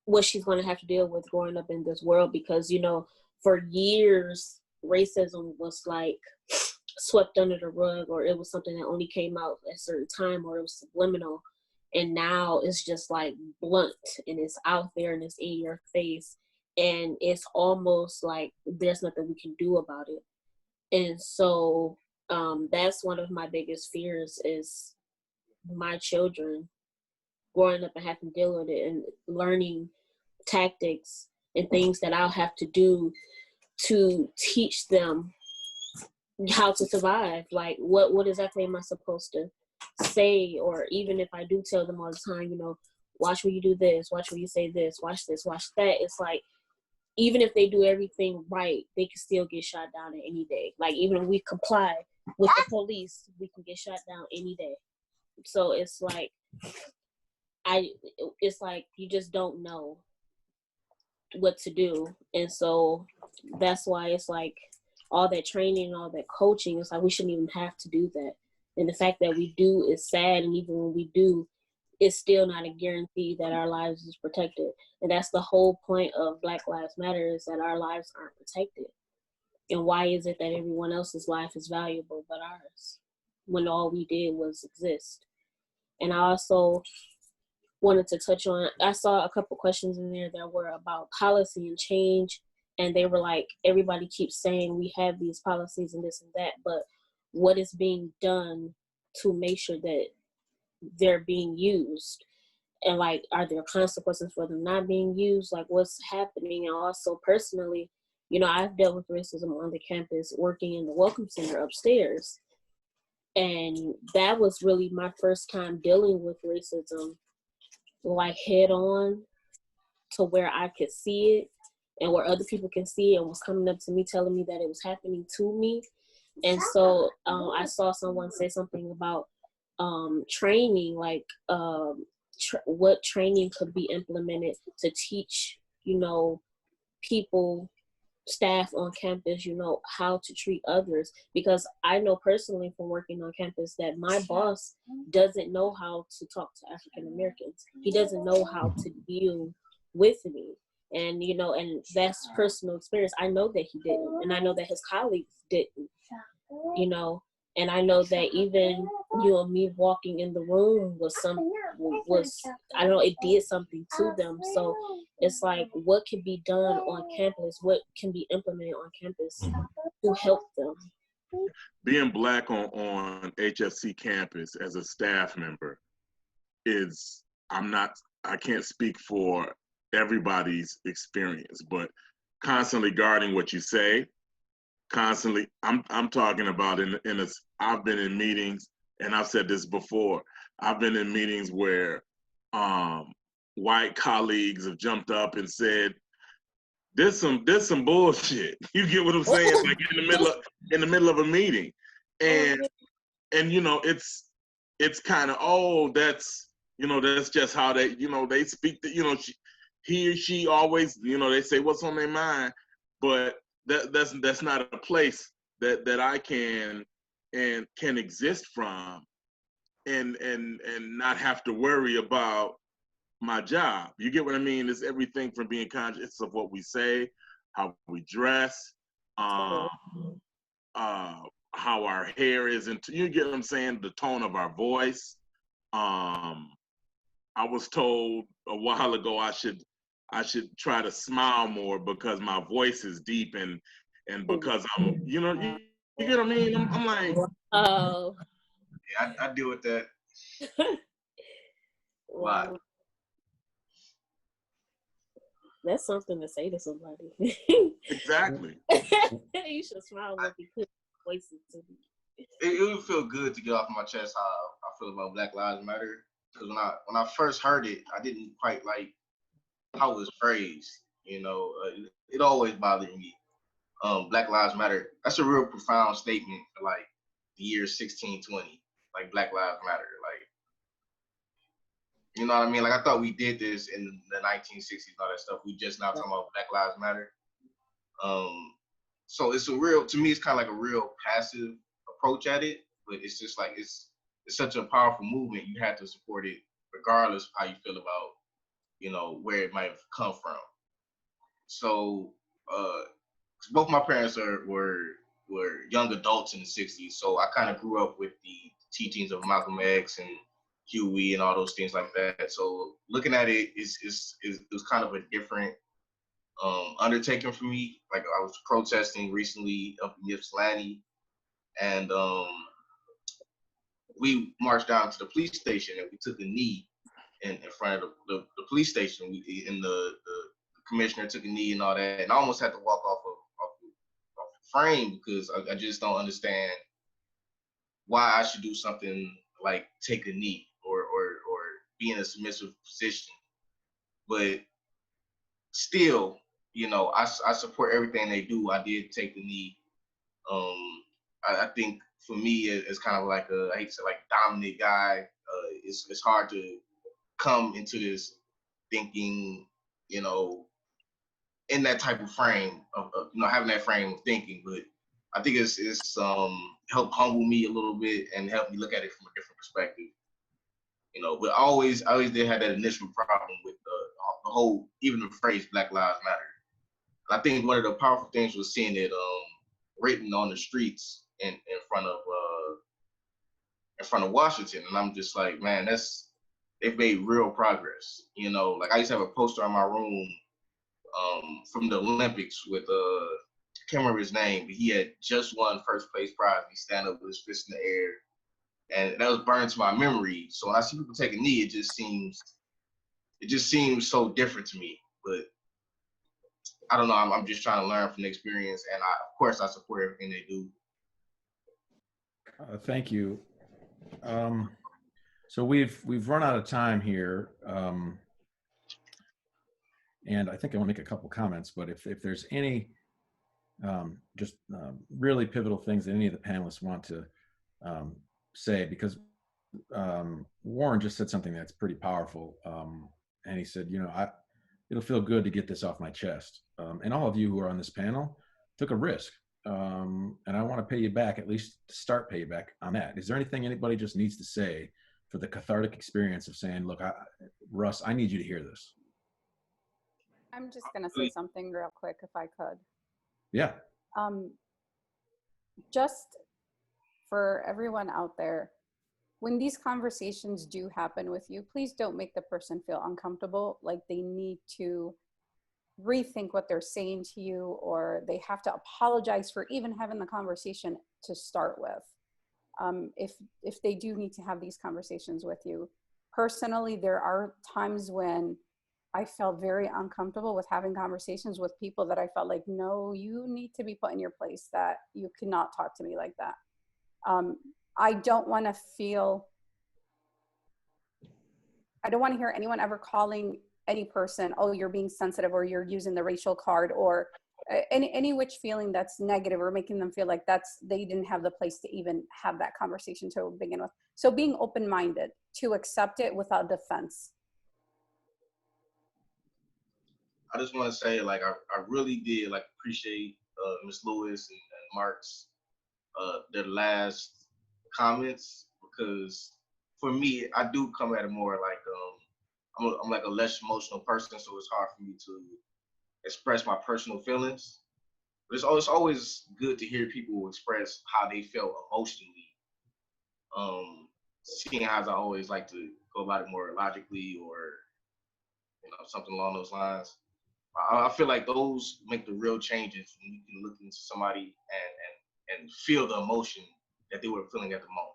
what she's going to have to deal with growing up in this world, because, for years, racism was swept under the rug, or it was something that only came out at a certain time, or it was subliminal. And now it's just blunt, and it's out there, and it's in your face, and it's almost like there's nothing we can do about it. And so that's one of my biggest fears, is my children growing up and having to deal with it, and learning tactics and things that I'll have to do to teach them how to survive. What exactly am I supposed to say? Or even if I do tell them all the time, watch when you do this, watch when you say this, watch that. It's even if they do everything right, they can still get shot down at any day. Even if we comply with the police, we can get shot down any day. So it's you just don't know what to do. And so that's why it's all that training, all that coaching, it's we shouldn't even have to do that. And the fact that we do is sad, and even when we do, it's still not a guarantee that our lives is protected. And that's the whole point of Black Lives Matter, is that our lives aren't protected. And why is it that everyone else's life is valuable but ours, when all we did was exist? And I also wanted to touch on, I saw a couple questions in there that were about policy and change. And they were everybody keeps saying we have these policies and this and that, but what is being done to make sure that they're being used? And are there consequences for them not being used? What's happening? And also personally, I've dealt with racism on the campus, working in the Welcome Center upstairs. And that was really my first time dealing with racism, head on, to where I could see it and where other people can see it, and was coming up to me telling me that it was happening to me. And so I saw someone say something about training, like what training could be implemented to teach, you know, people, staff on campus, you know, how to treat others. Because I know personally from working on campus that my boss doesn't know how to talk to African Americans. He doesn't know how to deal with me. And, you know, and that's personal experience. I know that he didn't. And I know that his colleagues didn't, you know. And I know that even you and me walking in the room was I don't know, it did something to them. So it's like, what can be done on campus? What can be implemented on campus to help them? Being Black on HFC campus as a staff member is, I can't speak for everybody's experience, but constantly guarding what you say, constantly, I'm talking about I've been in meetings, and I've said this before, I've been in meetings where white colleagues have jumped up and said, there's some bullshit. You get what I'm saying? Like in the middle of a meeting. And you know, it's kind of, that's, you know, that's just how they, you know, they speak to, you know, he or she always, you know, they say what's on their mind, but that's not a place that I can exist from and not have to worry about my job. You get what I mean? It's everything from being conscious of what we say, how we dress, how our hair is, and you get what I'm saying, the tone of our voice. I was told a while ago I should try to smile more because my voice is deep and because I'm, you know, you get what I mean? I'm like, oh, yeah, I deal with that a lot. That's something to say to somebody. Exactly. You should smile when you put voices to me. It would feel good to get off my chest how I feel about Black Lives Matter. Because when I first heard it, I didn't quite like how it was phrased. You know, it always bothered me. Black Lives Matter. That's a real profound statement for like the year 1620. Like Black Lives Matter. Like, you know what I mean? Like I thought we did this in the 1960s and all that stuff. We just now talking about Black Lives Matter. So it's to me, it's kind of like a real passive approach at it, but it's just like, it's such a powerful movement. You have to support it regardless of how you feel about, you know, where it might have come from. So, both my parents were young adults in the 60s. So I kind of grew up with the teachings of Malcolm X and Huey and all those things like that. So looking at it it was kind of a different undertaking for me. Like I was protesting recently up in Ypsilanti, and we marched down to the police station and we took a knee in front of the police station. The commissioner took a knee and all that, and I almost had to walk off the frame because I just don't understand why I should do something like take a knee or be in a submissive position. But still, you know, I support everything they do. I did take the knee. I think for me, it's kind of like I hate to say like dominant guy. It's hard to come into this thinking, you know, in that type of frame of you know, having that frame of thinking. But I think it's helped humble me a little bit and help me look at it from a different perspective. You know, but I always did have that initial problem with the whole, even the phrase Black Lives Matter. And I think one of the powerful things was seeing it written on the streets in front of Washington, and I'm just like, man, they've made real progress. You know, like I used to have a poster in my room from the Olympics with I can't remember his name, but he had just won first place prize. He stand up with his fist in the air, and that was burned to my memory. So when I see people take a knee, it just seems so different to me. But I don't know. I'm just trying to learn from the experience, and of course I support everything they do. Thank you. So we've run out of time here, and I think I want to make a couple comments. But if there's any really pivotal things that any of the panelists want to say, because Warren just said something that's pretty powerful. And he said, you know, it'll feel good to get this off my chest. And all of you who are on this panel took a risk. And I want to pay you back, at least start pay you back on that. Is there anything anybody just needs to say for the cathartic experience of saying, look, Russ, I need you to hear this? I'm just going to say something real quick, if I could. Yeah. Just for everyone out there, when these conversations do happen with you, please don't make the person feel uncomfortable, like they need to rethink what they're saying to you, or they have to apologize for even having the conversation to start with. If they do need to have these conversations with you. Personally, there are times when I felt very uncomfortable with having conversations with people that I felt like, no, you need to be put in your place, that you cannot talk to me like that. I don't want to hear anyone ever calling any person, oh, you're being sensitive, or you're using the racial card, or any which feeling that's negative, or making them feel like they didn't have the place to even have that conversation to begin with. So being open-minded to accept it without defense. I just want to say, like, I really did appreciate Ms. Lewis and Mark's their last comments, because for me, I do come at it more like I'm like a less emotional person, so it's hard for me to express my personal feelings. But it's always good to hear people express how they felt emotionally. Seeing as I always like to go about it more logically, or something along those lines. I feel like those make the real changes when you can look into somebody and feel the emotion that they were feeling at the moment.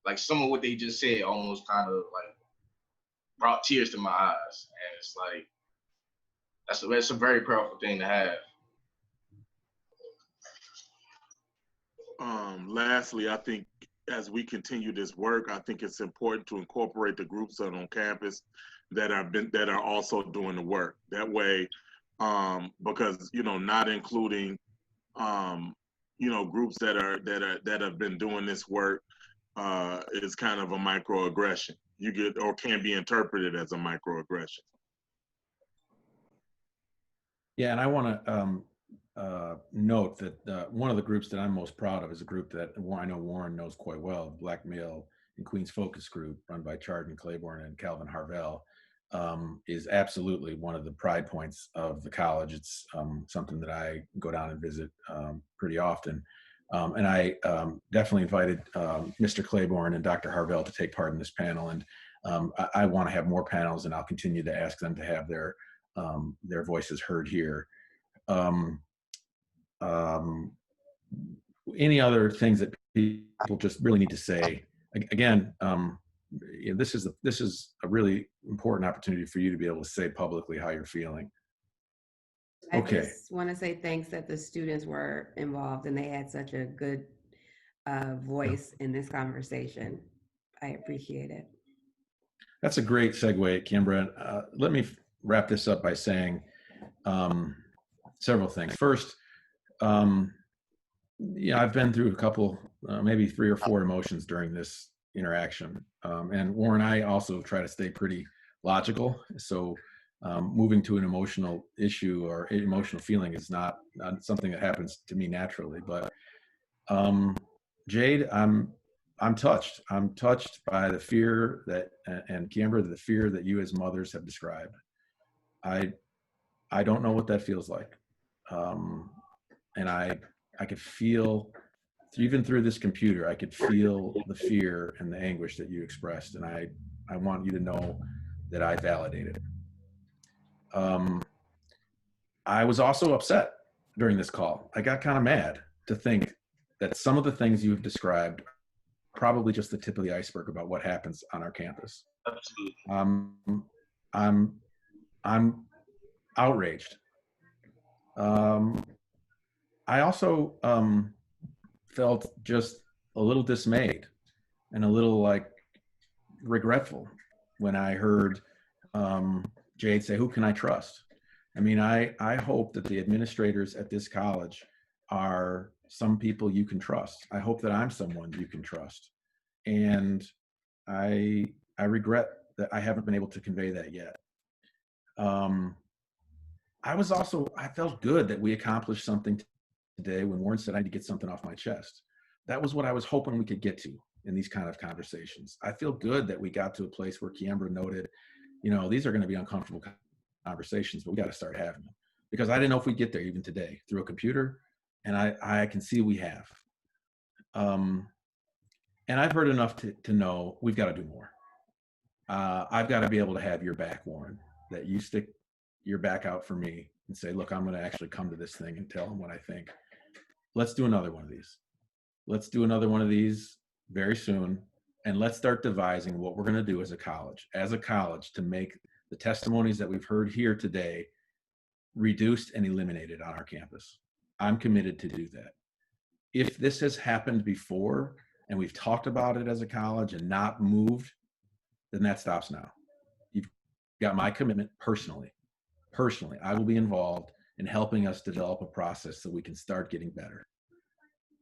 Like some of what they just said almost kind of like brought tears to my eyes, and it's like that's a very powerful thing to have. Lastly, I think as we continue this work, I think it's important to incorporate the groups that are on campus that are also doing the work. That way, because not including groups that have been doing this work is kind of a microaggression. Or can be interpreted as a microaggression. Yeah, and I want to note that one of the groups that I'm most proud of is a group that I know Warren knows quite well, the Black Male and Queens Focus Group, run by Chardon Claiborne and Calvin Harvell, is absolutely one of the pride points of the college. It's something that I go down and visit pretty often. And I definitely invited Mr. Claiborne and Dr. Harvell to take part in this panel. And I want to have more panels, and I'll continue to ask them to have their voices heard here. Any other things that people just really need to say? Again, this is a really important opportunity for you to be able to say publicly how you're feeling. Okay. I just want to say thanks that the students were involved and they had such a good voice in this conversation. I appreciate it. That's a great segue, Keambra. Let me wrap this up by saying several things. First, I've been through a couple, maybe 3 or 4 emotions during this interaction. And Warren and I also try to stay pretty logical. So moving to an emotional issue or emotional feeling is not something that happens to me naturally. But Jade, I'm touched. I'm touched by the fear that, and Keambra, the fear that you as mothers have described. I don't know what that feels like. And I could feel, even through this computer, I could feel the fear and the anguish that you expressed. And I want you to know that I validate it. I was also upset during this call. I got kind of mad to think that some of the things you've described are probably just the tip of the iceberg about what happens on our campus. Absolutely. I'm outraged. I also felt just a little dismayed and a little regretful when I heard Jade say, "Who can I trust?" I mean, I hope that the administrators at this college are some people you can trust. I hope that I'm someone you can trust. And I regret that I haven't been able to convey that yet. I felt good that we accomplished something today when Warren said I need to get something off my chest. That was what I was hoping we could get to in these kind of conversations. I feel good that we got to a place where Keambra noted, you know, these are going to be uncomfortable conversations, but we got to start having them. Because I didn't know if we'd get there even today through a computer, and I can see we have. And I've heard enough to know we've got to do more. I've got to be able to have your back, Warren, that you stick your back out for me and say, look, I'm going to actually come to this thing and tell them what I think. Let's do another one of these. Let's do another one of these very soon. And let's start devising what we're going to do as a college to make the testimonies that we've heard here today reduced and eliminated on our campus. I'm committed to do that. If this has happened before and we've talked about it as a college and not moved, then that stops now. You've got my commitment personally. Personally, I will be involved in helping us develop a process so we can start getting better.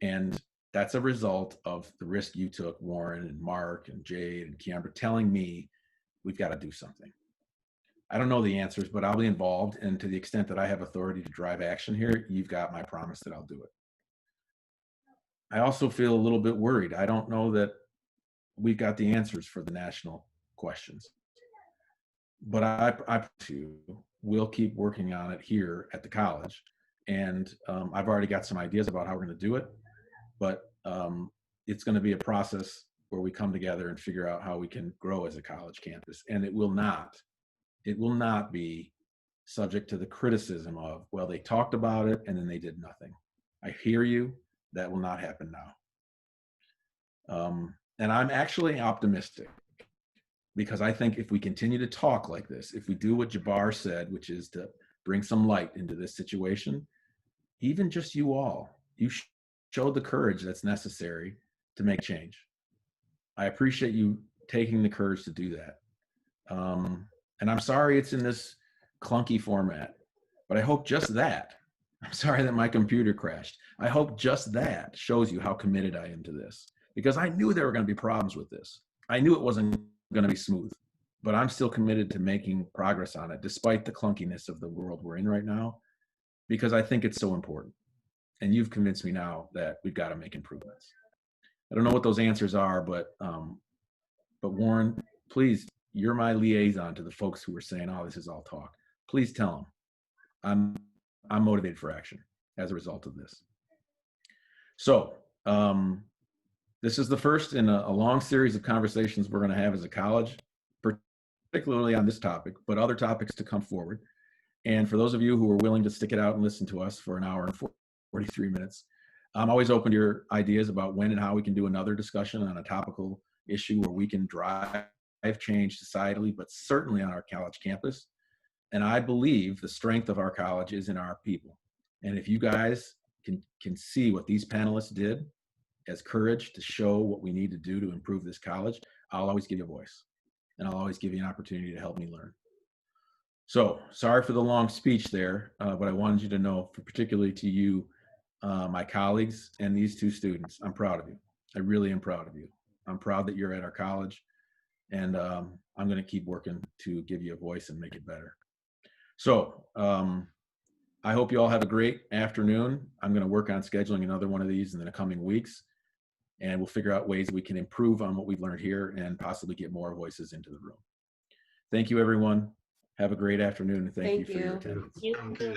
And that's a result of the risk you took, Warren and Mark and Jade and Keambra, telling me we've got to do something. I don't know the answers, but I'll be involved. And to the extent that I have authority to drive action here, you've got my promise that I'll do it. I also feel a little bit worried. I don't know that we've got the answers for the national questions. But I we'll keep working on it here at the college. And I've already got some ideas about how we're going to do it. But it's going to be a process where we come together and figure out how we can grow as a college campus. And it will not be subject to the criticism of, well, they talked about it and then they did nothing. I hear you. That will not happen now. And I'm actually optimistic, because I think if we continue to talk like this, if we do what Jabbar said, which is to bring some light into this situation, even just you all, you showed the courage that's necessary to make change. I appreciate you taking the courage to do that. And I'm sorry it's in this clunky format, but I hope just that, I'm sorry that my computer crashed. I hope just that shows you how committed I am to this, because I knew there were going to be problems with this. I knew it wasn't going to be smooth, but I'm still committed to making progress on it, despite the clunkiness of the world we're in right now, because I think it's so important. And you've convinced me now that we've got to make improvements. I don't know what those answers are, but Warren, please, you're my liaison to the folks who are saying, oh, this is all talk. Please tell them I'm motivated for action as a result of this. So this is the first in a long series of conversations we're going to have as a college, particularly on this topic, but other topics to come forward. And for those of you who are willing to stick it out and listen to us for an hour and 43 minutes, I'm always open to your ideas about when and how we can do another discussion on a topical issue where we can drive change societally, but certainly on our college campus. And I believe the strength of our college is in our people. And if you guys can see what these panelists did as courage to show what we need to do to improve this college, I'll always give you a voice, and I'll always give you an opportunity to help me learn. So sorry for the long speech there, but I wanted you to know, particularly to you, my colleagues and these two students, I'm proud of you. I really am proud of you. I'm proud that you're at our college, and I'm going to keep working to give you a voice and make it better. So I hope you all have a great afternoon. I'm going to work on scheduling another one of these in the coming weeks, and we'll figure out ways we can improve on what we've learned here and possibly get more voices into the room. Thank you, everyone. Have a great afternoon, and thank you for your attendance. Thank you.